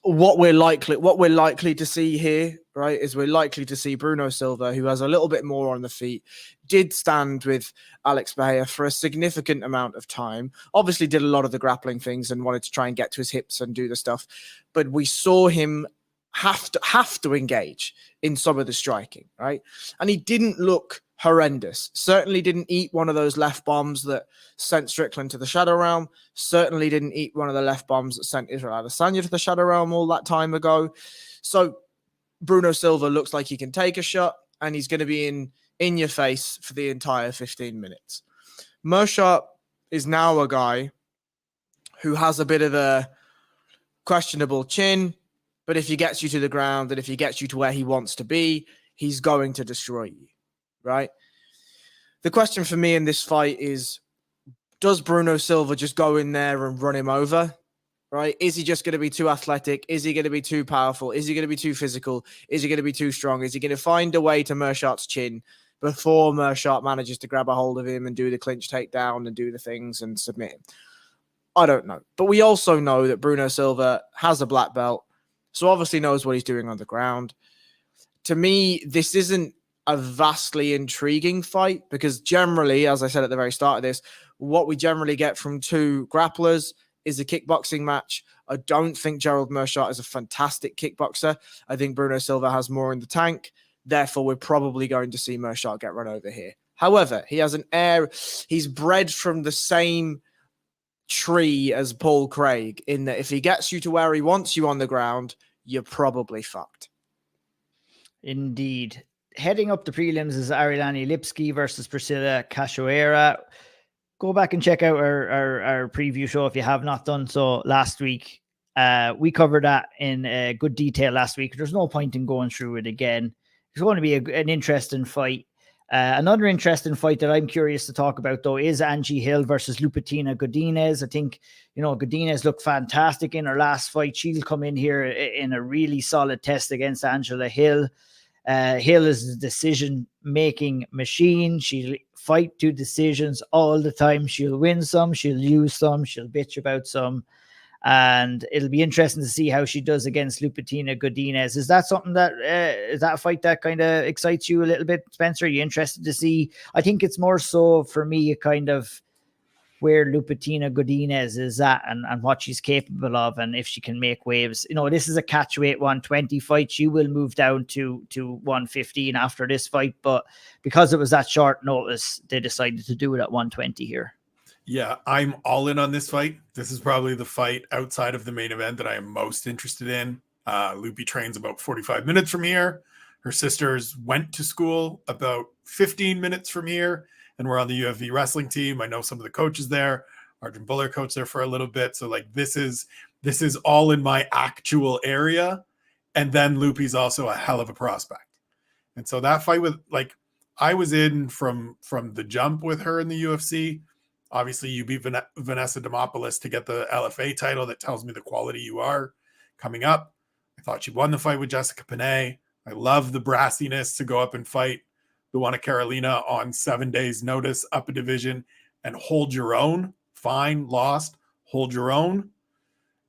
what we're likely to see here, right, is we're likely to see Bruno Silva, who has a little bit more on the feet, did stand with Alex Pereira for a significant amount of time, obviously did a lot of the grappling things and wanted to try and get to his hips and do the stuff, but we saw him have to engage in some of the striking, right? And he didn't look horrendous. Certainly didn't eat one of those left bombs that sent Strickland to the Shadow Realm. Certainly didn't eat one of the left bombs that sent Israel Adesanya to the Shadow Realm all that time ago. So Bruno Silva looks like he can take a shot, and he's going to be in your face for the entire 15 minutes. Meerschaert is now a guy who has a bit of a questionable chin, but if he gets you to the ground and if he gets you to where he wants to be, he's going to destroy you, right? The question for me in this fight is, does Bruno Silva just go in there and run him over, right? Is he just going to be too athletic? Is he going to be too powerful? Is he going to be too physical? Is he going to be too strong? Is he going to find a way to Meerschaert's chin before Meerschaert manages to grab a hold of him and do the clinch takedown and do the things and submit him? I don't know. But we also know that Bruno Silva has a black belt, so obviously knows what he's doing on the ground. To me, this isn't a vastly intriguing fight because generally, as I said at the very start of this, what we generally get from two grapplers is a kickboxing match. I don't think Gerald Meerschaert is a fantastic kickboxer. I think Bruno Silva has more in the tank. Therefore, we're probably going to see Meerschaert get run over here. However, he has an air. He's bred from the same tree as Paul Craig in that if he gets you to where he wants you on the ground, you're probably fucked. Indeed. Heading up the prelims is Arilani Lipski versus Priscilla Cachoeira. Go back and check out our preview show if you have not done so last week. We covered that in good detail last week. There's no point in going through it again. It's going to be an interesting fight. Another interesting fight that I'm curious to talk about, though, is Angie Hill versus Lupitina Godinez. I think, Godinez looked fantastic in her last fight. She'll come in here in a really solid test against Angela Hill. Hill is a decision-making machine. She'll fight to decisions all the time. She'll win some, she'll lose some, she'll bitch about some. And it'll be interesting to see how she does against Lupitina Godinez. Is that something that, is that a fight that kind of excites you a little bit, Spencer? Are you interested to see? I think it's more so for me, a kind of where Lupitina Godinez is at and what she's capable of, and if she can make waves. You know, this is a catchweight 120 fight. She will move down to 115 after this fight, but because it was that short notice, they decided to do it at 120 here. Yeah, I'm all in on this fight. This is probably the fight outside of the main event that I am most interested in. Lupi trains about 45 minutes from here. Her sisters went to school about 15 minutes from here, and we're on the UFC wrestling team. I know some of the coaches there. Arjun Buller coached there for a little bit. So like this is all in my actual area. And then Lupi's also a hell of a prospect. And so that fight with, like, I was in from the jump with her in the UFC. Obviously, you beat Vanessa Demopoulos to get the LFA title. That tells me the quality you are coming up. I thought she won the fight with Jessica Panay. I love the brassiness to go up and fight the one of Carolina on 7 days notice up a division and hold your own. Fine, lost, hold your own.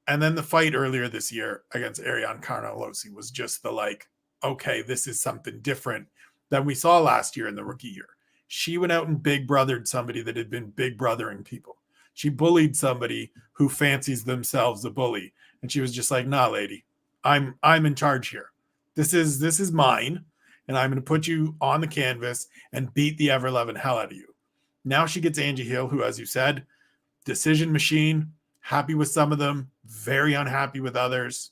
And then the fight earlier this year against Ariane Carnelossi was just the like, okay, this is something different than we saw last year in the rookie year. She went out and big brothered somebody that had been big brothering people. She bullied somebody who fancies themselves a bully. And she was just like, nah, lady, I'm in charge here. This is mine. And I'm going to put you on the canvas and beat the ever-loving hell out of you. Now she gets Angie Hill, who, as you said, decision machine, happy with some of them, very unhappy with others.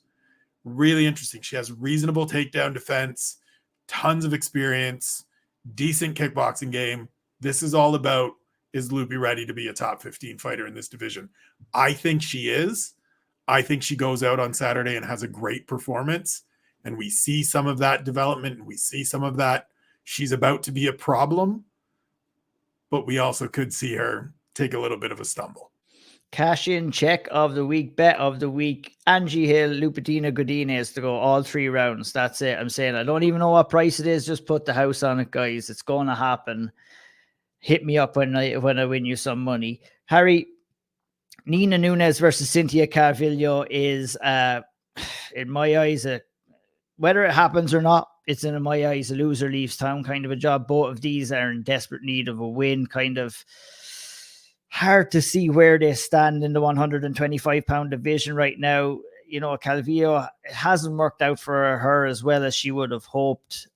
Really interesting. She has reasonable takedown defense, tons of experience, decent kickboxing game. This is all about, is Lupi ready to be a top 15 fighter in this division? I think she is. I think she goes out on Saturday and has a great performance. And we see some of that development. And we see some of that. She's about to be a problem. But we also could see her take a little bit of a stumble. Cash in check of the week, bet of the week. Angie Hill, Lupitina Godinez to go all 3 rounds. That's it. I'm saying I don't even know what price it is. Just put the house on it, guys. It's going to happen. Hit me up when I win you some money. Harry, Nina Nunes versus Cynthia Calvillo is, in my eyes, whether it happens or not, it's in my eyes a loser leaves town kind of a job. Both of these are in desperate need of a win. Kind of hard to see where they stand in the 125-pound division right now. You know, Calvillo, it hasn't worked out for her as well as she would have hoped.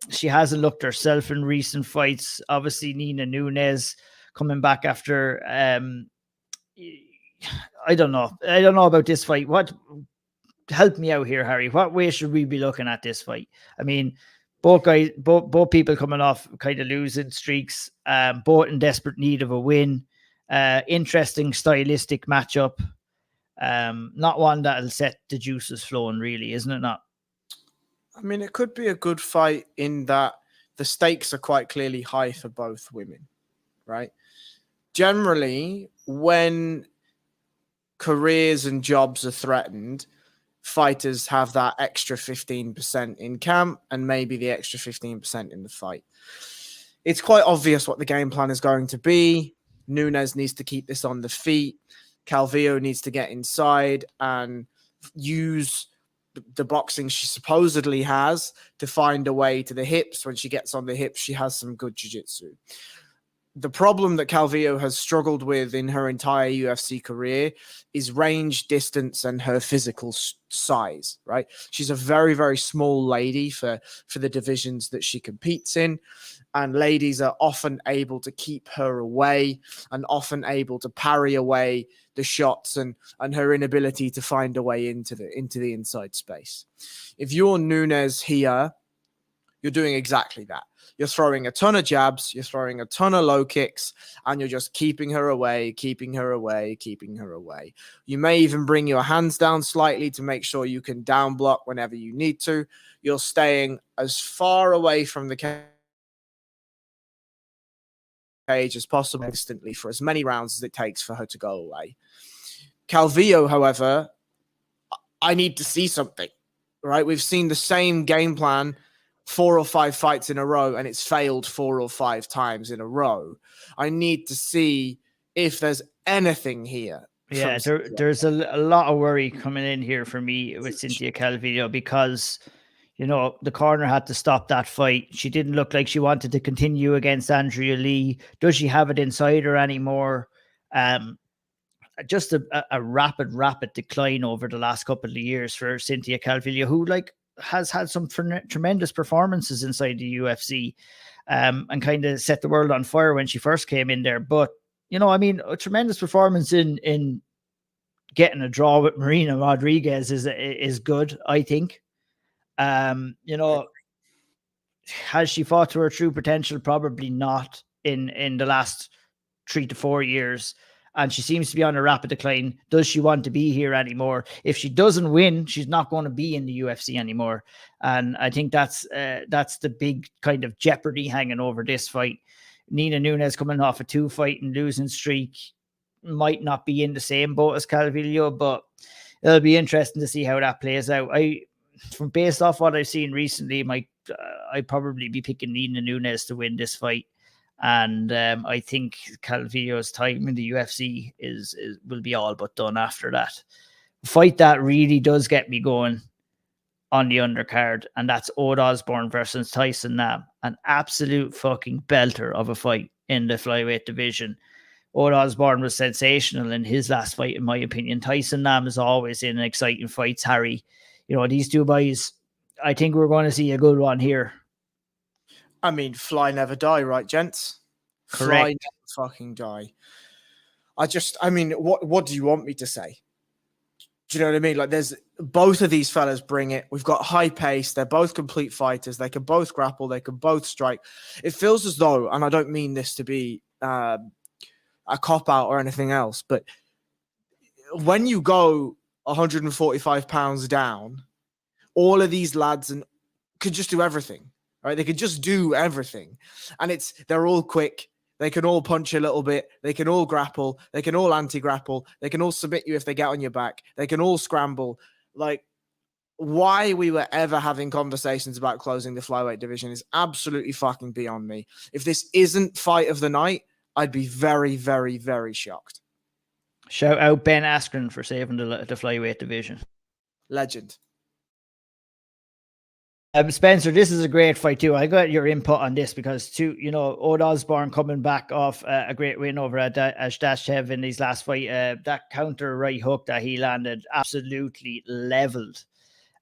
She hasn't looked herself in recent fights. Obviously, Nina Nunes coming back after. I don't know. I don't know about this fight. Help me out here, Harry. What way should we be looking at this fight? I mean, both people coming off kind of losing streaks, both in desperate need of a win. Interesting stylistic matchup. Not one that'll set the juices flowing, really, isn't it not? I mean, it could be a good fight in that the stakes are quite clearly high for both women, right? Generally, when careers and jobs are threatened, fighters have that extra 15% in camp and maybe the extra 15% in the fight. It's quite obvious what the game plan is going to be. Nunes needs to keep this on the feet. Calvillo needs to get inside and use the boxing she supposedly has to find a way to the hips. When she gets on the hips, she has some good jiu-jitsu. The problem that Calvillo has struggled with in her entire UFC career is range, distance, and her physical size, right? She's a very, very small lady for the divisions that she competes in. And ladies are often able to keep her away and often able to parry away the shots and her inability to find a way into the inside space. If you're Nunes here, you're doing exactly that. You're throwing a ton of jabs, you're throwing a ton of low kicks, and you're just keeping her away, keeping her away, keeping her away. You may even bring your hands down slightly to make sure you can down block whenever you need to. You're staying as far away from the cage as possible instantly for as many rounds as it takes for her to go away. Calvillo, however, I need to see something. right? We've seen the same game plan 4 or 5 fights in a row, and it's failed 4 or 5 times in a row. I need to see if there's anything here. Yeah, there's a lot of worry coming in here for me with Cynthia Calvillo because, you know, the corner had to stop that fight. She didn't look like she wanted to continue against Andrea Lee. Does she have it inside her anymore? Just a rapid decline over the last couple of years for Cynthia Calvillo, who like has had some tremendous performances inside the UFC, and kind of set the world on fire when she first came in there. But, you know, I mean, a tremendous performance in getting a draw with Marina Rodriguez is good, I think. You know, has she fought to her true potential? Probably not in the last 3 to 4 years. And she seems to be on a rapid decline. Does she want to be here anymore? If she doesn't win, she's not going to be in the UFC anymore. And I think that's the big kind of jeopardy hanging over this fight. Nina Nunes coming off a 2-fight and losing streak might not be in the same boat as Calvillo, but it'll be interesting to see how that plays out. From based off what I've seen recently, I'd probably be picking Nina Nunes to win this fight. And I think Calvillo's time in the UFC will be all but done after that. Fight that really does get me going on the undercard, and that's Ode Osborne versus Tyson Nam. An absolute fucking belter of a fight in the flyweight division. Ode Osborne was sensational in his last fight, in my opinion. Tyson Nam is always in exciting fights, Harry. You know, these two boys, I think we're going to see a good one here. I mean, fly never die, right, gents? Correct. Fly never fucking die. I mean, what do you want me to say? Do you know what I mean? Like, there's both of these fellas bring it. We've got high pace. They're both complete fighters. They can both grapple. They can both strike. It feels as though, and I don't mean this to be a cop-out or anything else, but when you go 145 pounds down, all of these lads could just do everything. Right, they could just do everything, and they're all quick. They can all punch a little bit. They can all grapple. They can all anti-grapple. They can all submit you if they get on your back. They can all scramble. Like, why we were ever having conversations about closing the flyweight division is absolutely fucking beyond me. If this isn't fight of the night, I'd be very, very, very shocked. Shout out Ben Askren for saving the flyweight division. Legend. Spencer, this is a great fight too. I got your input on this because Ode Osborne coming back off a great win over Ashdashev in his last fight. That counter right hook that he landed absolutely leveled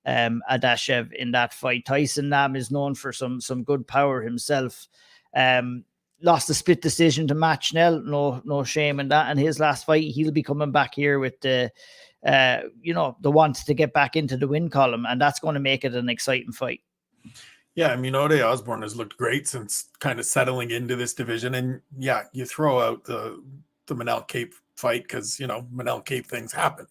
Adashev in that fight. Tyson Nam is known for some good power himself. Lost a split decision to Matt Schnell. No shame in that. In his last fight, he'll be coming back here with the want to get back into the win column, and that's going to make it an exciting fight. Yeah, I mean, Ode Osborne has looked great since kind of settling into this division, and yeah, you throw out the Manel Cape fight because Manel Cape things happen.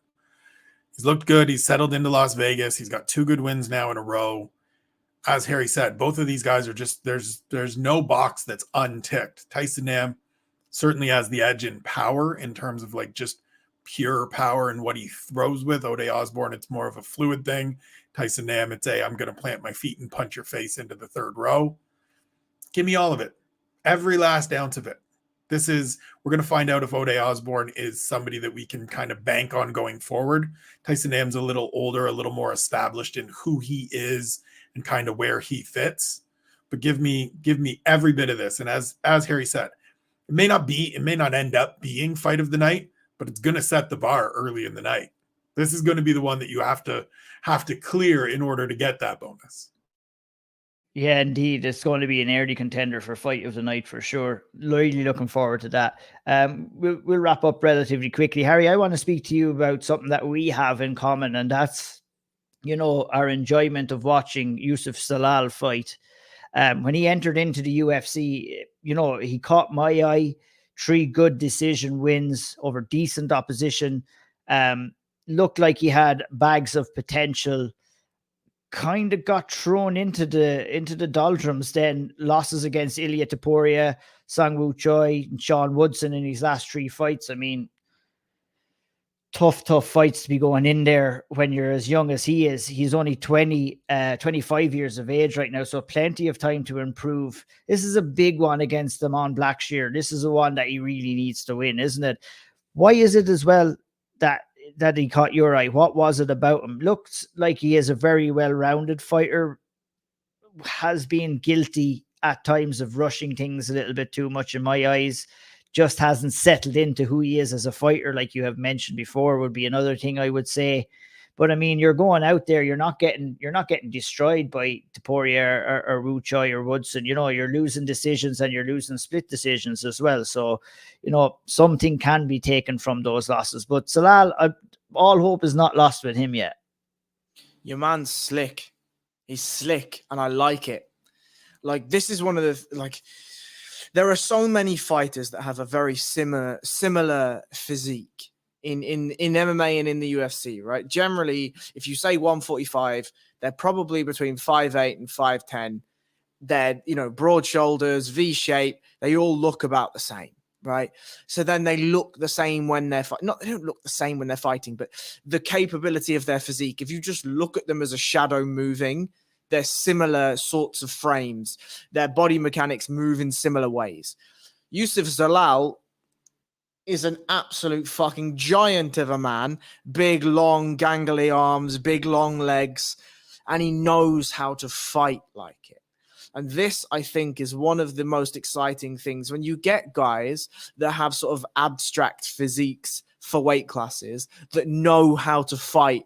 He's looked good. He's settled into Las Vegas. He's got 2 good wins now in a row. As Harry said, both of these guys are just there's no box that's unticked. Tyson Nam certainly has the edge in power in terms of like just pure power and what he throws with. Ode Osborne, it's more of a fluid thing. Tyson Nam, it's I'm going to plant my feet and punch your face into the 3rd row. Give me all of it. Every last ounce of it. We're going to find out if Ode Osborne is somebody that we can kind of bank on going forward. Tyson Nam's a little older, a little more established in who he is and kind of where he fits. But give me every bit of this. And as Harry said, it may not end up being fight of the night, but it's going to set the bar early in the night. This is going to be the one that you have to clear in order to get that bonus. Yeah, indeed. It's going to be an early contender for fight of the night for sure. Really looking forward to that. We'll wrap up relatively quickly. Harry, I want to speak to you about something that we have in common, and that's, our enjoyment of watching Yusuf Salal fight. When he entered into the UFC, he caught my eye. 3 good decision wins over decent opposition. Looked like he had bags of potential. Kind of got thrown into the doldrums. Then losses against Ilya Topuria, Sang Woo Choi, and Sean Woodson in his last 3 fights. I mean, tough fights to be going in there when you're as young as he is. He's only 25 years of age right now, so plenty of time to improve. This is a big one against Damon Blackshear. This is the one that he really needs to win, isn't it? Why is it as well that he caught your eye? What was it about him? Looks like he is a very well-rounded fighter, has been guilty at times of rushing things a little bit too much in my eyes. Just hasn't settled into who he is as a fighter, like you have mentioned before, would be another thing I would say. But I mean, you're going out there, you're not getting destroyed by Topuria or Ruchoi or Woodson. You know, you're losing decisions and you're losing split decisions as well. So, you know, something can be taken from those losses. But Zalal, all hope is not lost with him yet. Your man's slick. He's slick, and I like it. Like, this is one of the, like, there are so many fighters that have a very similar physique in MMA and in the UFC, right? Generally, if you say 145, they're probably between 5'8" and 5'10". They're, you know, broad shoulders, V shape. They all look about the same, right? So then they look the same when they're fighting. Not, they don't look the same when they're fighting, but the capability of their physique, if you just look at them as a shadow moving, they're similar sorts of frames. Their body mechanics move in similar ways. Yusuf Zalal is an absolute fucking giant of a man. Big, long, gangly arms, big, long legs. And he knows how to fight like it. And this, I think, is one of the most exciting things. When you get guys that have sort of abstract physiques for weight classes that know how to fight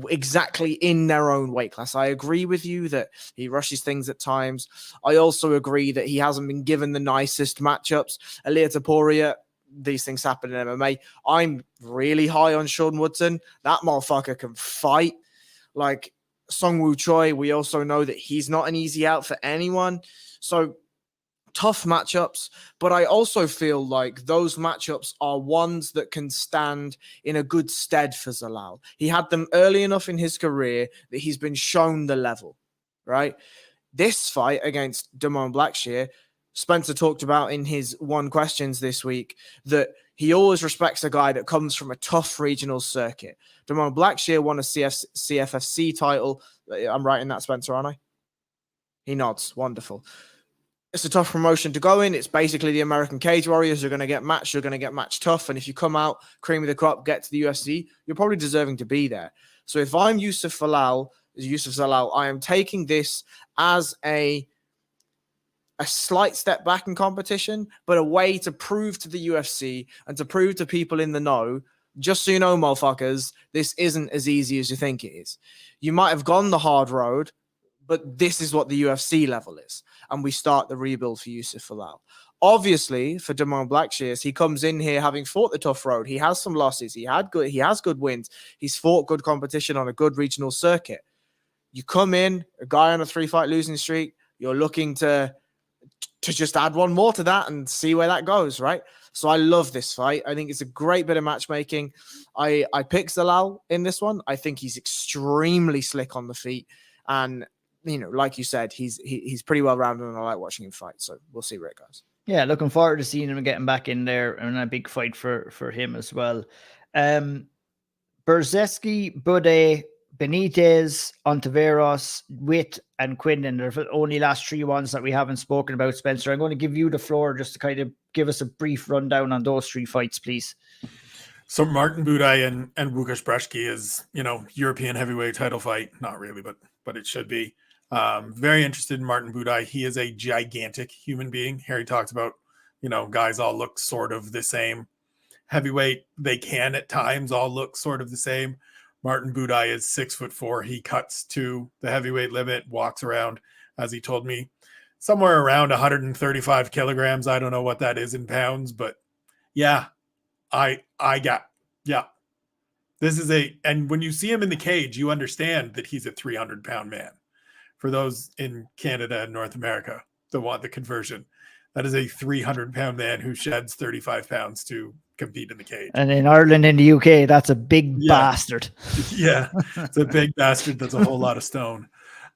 exactly in their own weight class. I agree with you that he rushes things at times. I also agree that he hasn't been given the nicest matchups. Ilia Topuria, these things happen in MMA. I'm really high on Sean Woodson. That motherfucker can fight. Like Song Woo Choi, we also know that he's not an easy out for anyone. So tough matchups, but I also feel like those matchups are ones that can stand in a good stead for Zalal. He had them early enough in his career that he's been shown the level, right? This fight against Damon Blackshear, Spencer talked about in his One Questions this week that he always respects a guy that comes from a tough regional circuit. Damon Blackshear won a CFFC title. I'm right in that, Spencer, aren't I? He nods. Wonderful. It's a tough promotion to go in. It's basically the American Cage Warriors. You're going to get matched. You're going to get matched tough. And if you come out, cream of the crop, get to the UFC, you're probably deserving to be there. So if I'm Yusuf Zalal, I am taking this as a slight step back in competition, but a way to prove to the UFC and to prove to people in the know, just so you know, motherfuckers, this isn't as easy as you think it is. You might have gone the hard road, but this is what the UFC level is. And we start the rebuild for Yusuf Zalal. Obviously, for Damon Blackshear, he comes in here having fought the tough road. He has some losses. He has good wins. He's fought good competition on a good regional circuit. You come in, a guy on a 3-fight losing streak, you're looking to just add one more to that and see where that goes, right? So I love this fight. I think it's a great bit of matchmaking. I pick Zalal in this one. I think he's extremely slick on the feet. And, you know, like you said, he's pretty well-rounded, and I like watching him fight. So we'll see where it goes. Yeah, looking forward to seeing him getting back in there and a big fight for him as well. Berzeski, Bude, Benitez, Ontiveros, Witt, and Quinlan. They're the only last three ones that we haven't spoken about, Spencer. I'm going to give you the floor just to kind of give us a brief rundown on those three fights, please. So Martin Buday and Łukasz Brzeski is, you know, European heavyweight title fight. Not really, but it should be. Very interested in Martin Buday. He is a gigantic human being. Harry talked about, you know, guys all look sort of the same. Heavyweight, they can at times all look sort of the same. Martin Buday is 6'4". He cuts to the heavyweight limit, walks around, as he told me, somewhere around 135 kilograms. I don't know what that is in pounds, but yeah, this is and when you see him in the cage, you understand that he's a 300-pound man. For those in Canada and North America that want the conversion, that is a 300-pound man who sheds 35 pounds to compete in the cage. And in Ireland and the UK, that's a big bastard. Yeah, it's a big bastard. That's a whole lot of stone.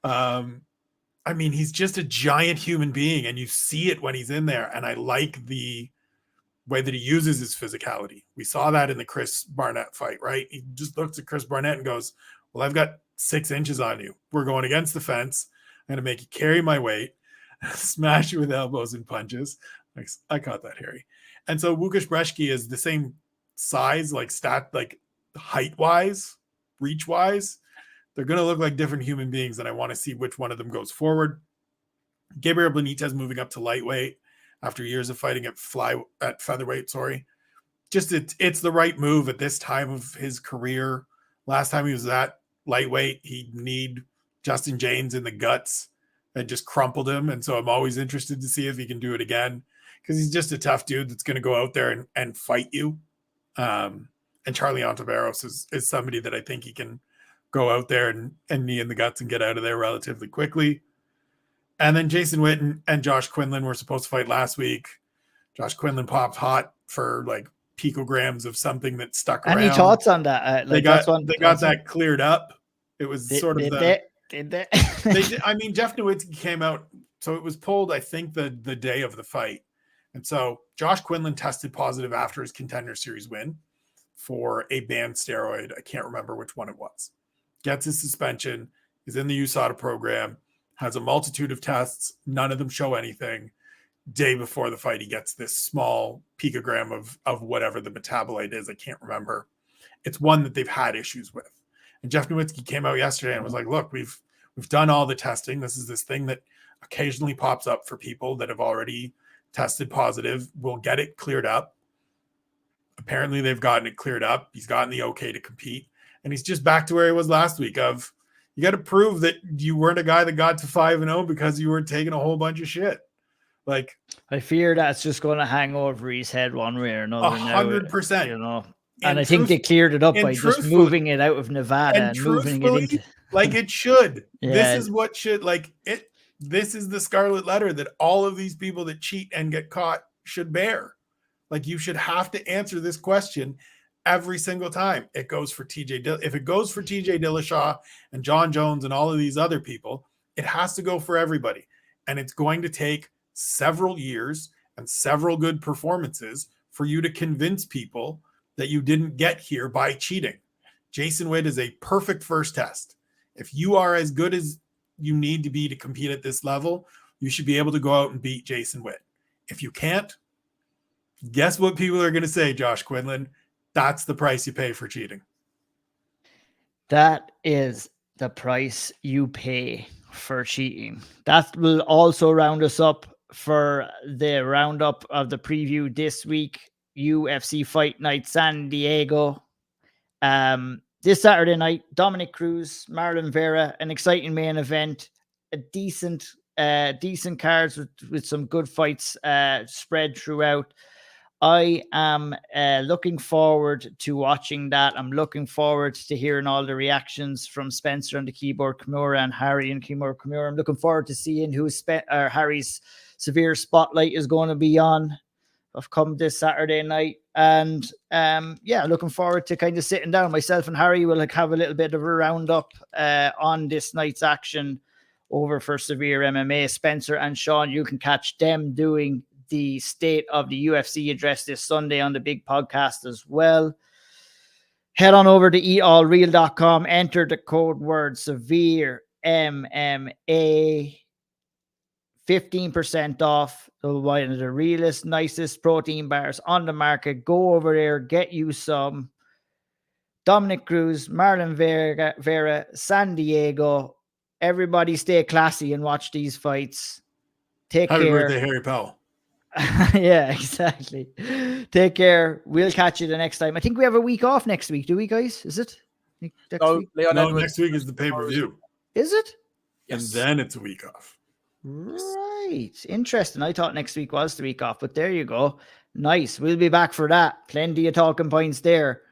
I mean, he's just a giant human being, and you see it when he's in there. And I like the way that he uses his physicality. We saw that in the Chris Barnett fight, right? He just looks at Chris Barnett and goes, well, I've got 6 inches on you. We're going against the fence. I'm going to make you carry my weight, smash you with elbows and punches. I caught that, Harry. And so Łukasz Brzeski is the same size, like height-wise, reach-wise. They're going to look like different human beings, and I want to see which one of them goes forward. Gabriel Benitez moving up to lightweight after years of fighting at featherweight, Just it's the right move at this time of his career. Last time he was at lightweight, he kneed Justin James in the guts and just crumpled him. And so I'm always interested to see if he can do it again, because he's just a tough dude that's going to go out there and fight you. And Charlie Ontiveros is somebody that I think he can go out there and knee in the guts and get out of there relatively quickly. And then Jason Witten and Josh Quinlan were supposed to fight last week. Josh Quinlan popped hot for like picograms of something that stuck around. Any thoughts on that? They got that cleared up. It was Did they? I mean, Jeff Nowitzki came out, so it was pulled, I think, the day of the fight. And so Josh Quinlan tested positive after his Contender Series win for a banned steroid. I can't remember which one it was. Gets his suspension, is in the USADA program, has a multitude of tests. None of them show anything. Day before the fight, he gets this small picogram of whatever the metabolite is. I can't remember. It's one that they've had issues with. And Jeff Nowitzki came out yesterday and was like, look, we've done all the testing. This is this thing that occasionally pops up for people that have already tested positive. We'll get it cleared up. Apparently they've gotten it cleared up. He's gotten the okay to compete. And he's just back to where he was last week of, you got to prove that you weren't a guy that got to 5-0 because you weren't taking a whole bunch of shit. Like, I fear that's just going to hang over his head one way or another. 100%. You know, and I think they cleared it up by just moving it out of Nevada and moving it into, like it should. Yeah. This is what should, like it. This is the scarlet letter that all of these people that cheat and get caught should bear. Like, you should have to answer this question every single time. It goes for if it goes for TJ Dillashaw and John Jones and all of these other people, it has to go for everybody. And it's going to take several years and several good performances for you to convince people that you didn't get here by cheating. Jason Witt is a perfect first test. If you are as good as you need to be to compete at this level, you should be able to go out and beat Jason Witt. If you can't, guess what people are going to say, Josh Quinlan? That's the price you pay for cheating. That is the price you pay for cheating. That will also round us up for the roundup of the preview this week. UFC Fight Night San Diego. This Saturday night, Dominick Cruz, Marlon Vera, an exciting main event, a decent cards with some good fights spread throughout. I am looking forward to watching that. I'm looking forward to hearing all the reactions from Spencer on the keyboard Kimura and Harry and keyboard Kimura. I'm looking forward to seeing who Harry's severe spotlight is going to be on. I've come this Saturday night, and looking forward to kind of sitting down. Myself and Harry will have a little bit of a roundup on this night's action over for Severe MMA. Spencer and Sean, you can catch them doing the State of the UFC address this Sunday on the big podcast as well. Head on over to eatallreal.com, enter the code word Severe MMA. 15% off. One of the realest, nicest protein bars on the market. Go over there, get you some. Dominick Cruz, Marlon Vera, San Diego. Everybody stay classy and watch these fights. Take care. Happy birthday, Harry Powell. Yeah, exactly. Take care. We'll catch you the next time. I think we have a week off next week. Do we, guys? Is it? Next week is the pay-per-view. Is it? Yes. And then it's a week off. Right. Interesting. I thought next week was the week off, but there you go. Nice. We'll be back for that. Plenty of talking points there.